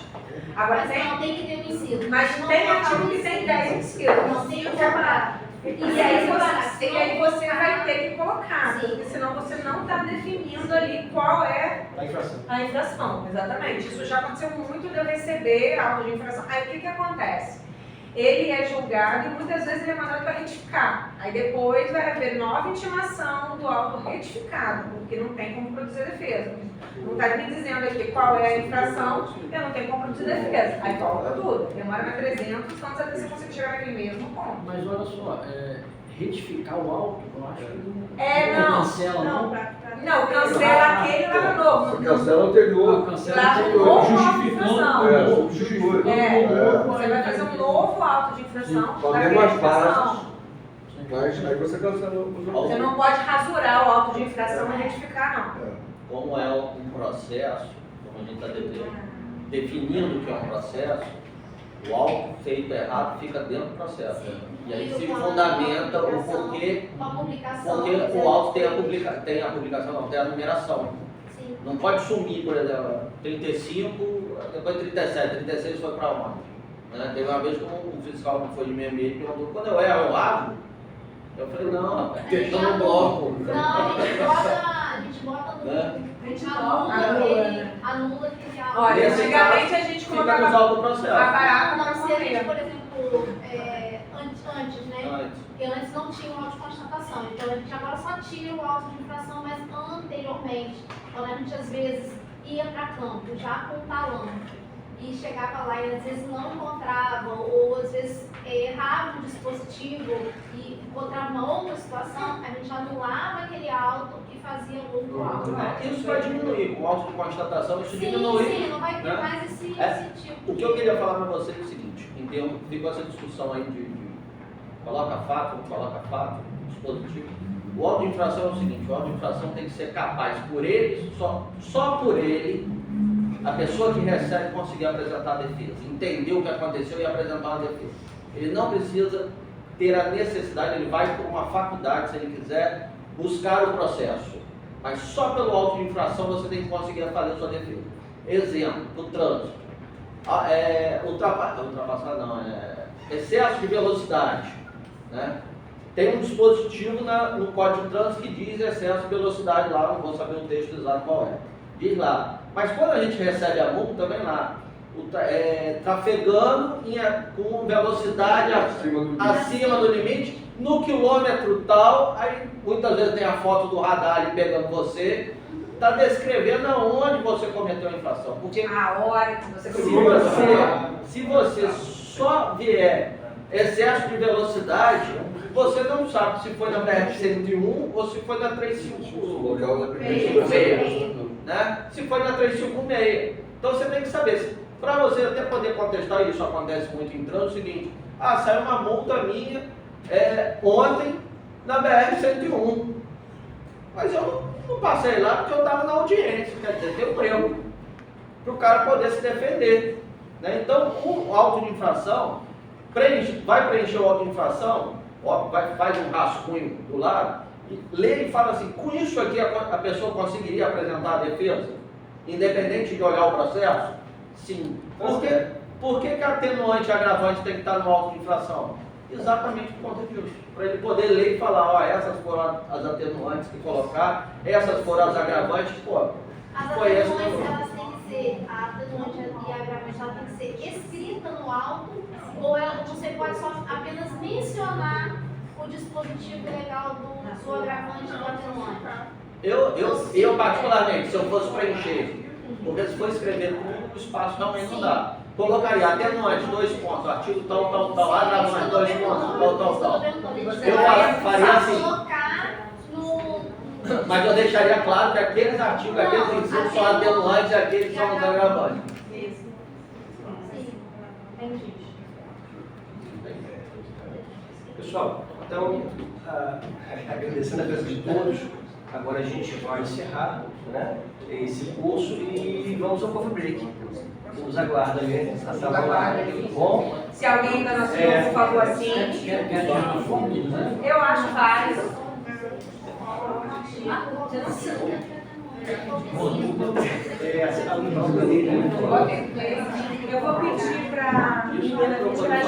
Speaker 5: Agora
Speaker 4: Mas
Speaker 5: tem.
Speaker 4: não tem que ter um inciso.
Speaker 5: Mas
Speaker 4: Não
Speaker 5: tem
Speaker 4: colocar
Speaker 5: artigo
Speaker 4: um
Speaker 5: que tem
Speaker 4: inciso.
Speaker 5: 10 incisos.
Speaker 4: Não tem o separado.
Speaker 5: E aí você vai ter que colocar,
Speaker 4: Sim.
Speaker 5: porque senão você não está definindo ali qual é
Speaker 1: A infração.
Speaker 5: a infração. Exatamente. Isso já aconteceu muito de eu receber auto de infração. Aí o que acontece? Ele é julgado e muitas vezes ele é mandado para retificar. Aí depois vai haver nova intimação do auto retificado, porque não tem como produzir defesa. Não está me dizendo aqui qual é a infração, eu não tenho como produzir defesa. Aí coloca tudo. Demora mais 300 anos até você conseguir chegar naquele mesmo ponto.
Speaker 11: Mas olha só, retificar o auto, eu acho que
Speaker 5: Não.
Speaker 11: cancela, não?
Speaker 5: Não, cancela aquele lá no novo.
Speaker 3: Você cancela o anterior.
Speaker 11: Cancela
Speaker 5: Lá no
Speaker 11: anterior,
Speaker 5: novo auto de
Speaker 11: justificando
Speaker 5: infração.
Speaker 3: É,
Speaker 11: o
Speaker 3: substitui.
Speaker 5: Você vai fazer um novo auto de infração.
Speaker 3: Com as
Speaker 5: daquela
Speaker 3: mesmas
Speaker 5: infração.
Speaker 3: bases. Mas aí você cancela os
Speaker 5: Você
Speaker 3: outros.
Speaker 5: não pode rasurar o auto de infração e retificar, não.
Speaker 2: Como é um processo, como a gente está definindo o que é um processo, o auto feito errado fica dentro do processo. E aí se fundamenta o porquê,
Speaker 4: Com a publicação.
Speaker 2: porque o auto tem a publicação, não, tem a numeração.
Speaker 4: Sim.
Speaker 2: Não pode sumir, por exemplo, 35, depois 37, 36 foi para onde? Né? Teve uma vez que um fiscal que foi de meio ambiente perguntou, quando eu erro, eu abro? Eu falei, não, rapaz, deixa no bloco.
Speaker 4: Não, a gente bota no...
Speaker 2: Né?
Speaker 4: A gente
Speaker 5: Anula,
Speaker 4: anula aquele auto.
Speaker 5: Olha,
Speaker 2: Nesse
Speaker 5: antigamente
Speaker 2: caso,
Speaker 5: a gente
Speaker 2: fica nos
Speaker 5: colocava
Speaker 2: autos do processo.
Speaker 5: a barata
Speaker 4: Não,
Speaker 5: para
Speaker 4: se a gente,
Speaker 5: comer.
Speaker 4: por exemplo, antes, né?
Speaker 2: Antes.
Speaker 4: Porque antes não tinha o auto de constatação, então a gente agora só tinha o auto de infração, mas anteriormente, quando a gente às vezes ia para campo, já com o talão, e chegava lá e às vezes não encontrava, ou às vezes errava o dispositivo e encontrava uma outra situação, a gente anulava aquele auto e fazia outro auto.
Speaker 2: Isso vai diminuir, com o auto de constatação, isso
Speaker 4: Sim,
Speaker 2: diminui.
Speaker 4: sim, não vai ter
Speaker 2: né?
Speaker 4: mais esse tipo.
Speaker 2: O que eu queria falar para vocês é o seguinte, em termos, ficou essa discussão aí de coloca fato, não coloca fato, dispositivo. O auto de infração é o seguinte, o auto de infração tem que ser capaz por ele, só por ele, a pessoa que recebe conseguir apresentar a defesa, entender o que aconteceu e apresentar uma defesa. Ele não precisa ter a necessidade, ele vai por uma faculdade, se ele quiser, buscar o processo. Mas só pelo auto de infração você tem que conseguir fazer a sua defesa. Exemplo, do trânsito. Ultrapassar não, excesso de velocidade. Né? Tem um dispositivo no Código de Trânsito que diz excesso de velocidade lá, não vou saber o texto exato qual é. Diz lá. Mas quando a gente recebe a multa, vem lá, trafegando com velocidade acima do limite, no quilômetro tal, aí muitas vezes tem a foto do radar ali pegando você, está descrevendo aonde você cometeu a infração. Porque
Speaker 5: A hora que você
Speaker 2: se você só vier excesso de velocidade, você não sabe se foi na BR-101 ou se foi na 356. Né? Se foi na 356. Então você tem que saber. Para você até poder contestar, isso acontece muito em trânsito, é o seguinte: saiu uma multa minha ontem na BR-101. Mas eu não passei lá porque eu estava na audiência, quer dizer, tem um erro. Para o cara poder se defender. Né? Então, o auto de infração, vai preencher o auto de infração, faz um rascunho do lado, lê e fala assim, com isso aqui a pessoa conseguiria apresentar a defesa, independente de olhar o processo? Sim. Por que a atenuante e agravante tem que estar no auto de infração? Exatamente por conta disso. Para ele poder ler e falar, essas foram as atenuantes que colocar, essas foram as agravantes,
Speaker 4: As
Speaker 2: foi essa.
Speaker 4: atenuantes, elas têm que ser, a atenuante e a agravante, ela tem que ser escrita no auto, ou você pode só apenas mencionar o dispositivo legal do agravante e do atenuante?
Speaker 2: Eu particularmente, se eu fosse preencher, porque se for escrever tudo, o espaço realmente não dá. Colocaria atenuante, 2 pontos, artigo tal, agravante, 2 pontos, tal. Eu faria assim. Mas eu deixaria claro que aqueles artigos, aqueles incisos são atenuantes e aqueles são os agravantes.
Speaker 4: Sim, entendi.
Speaker 1: Pessoal, então, agradecendo a presença de todos, agora a gente vai encerrar, né, esse curso e vamos ao coffee break. Nos aguarda ali, bom?
Speaker 5: Se alguém ainda não assinou, por favor, assim.
Speaker 1: Quer no fundo, né?
Speaker 5: Eu acho válido. Eu vou pedir para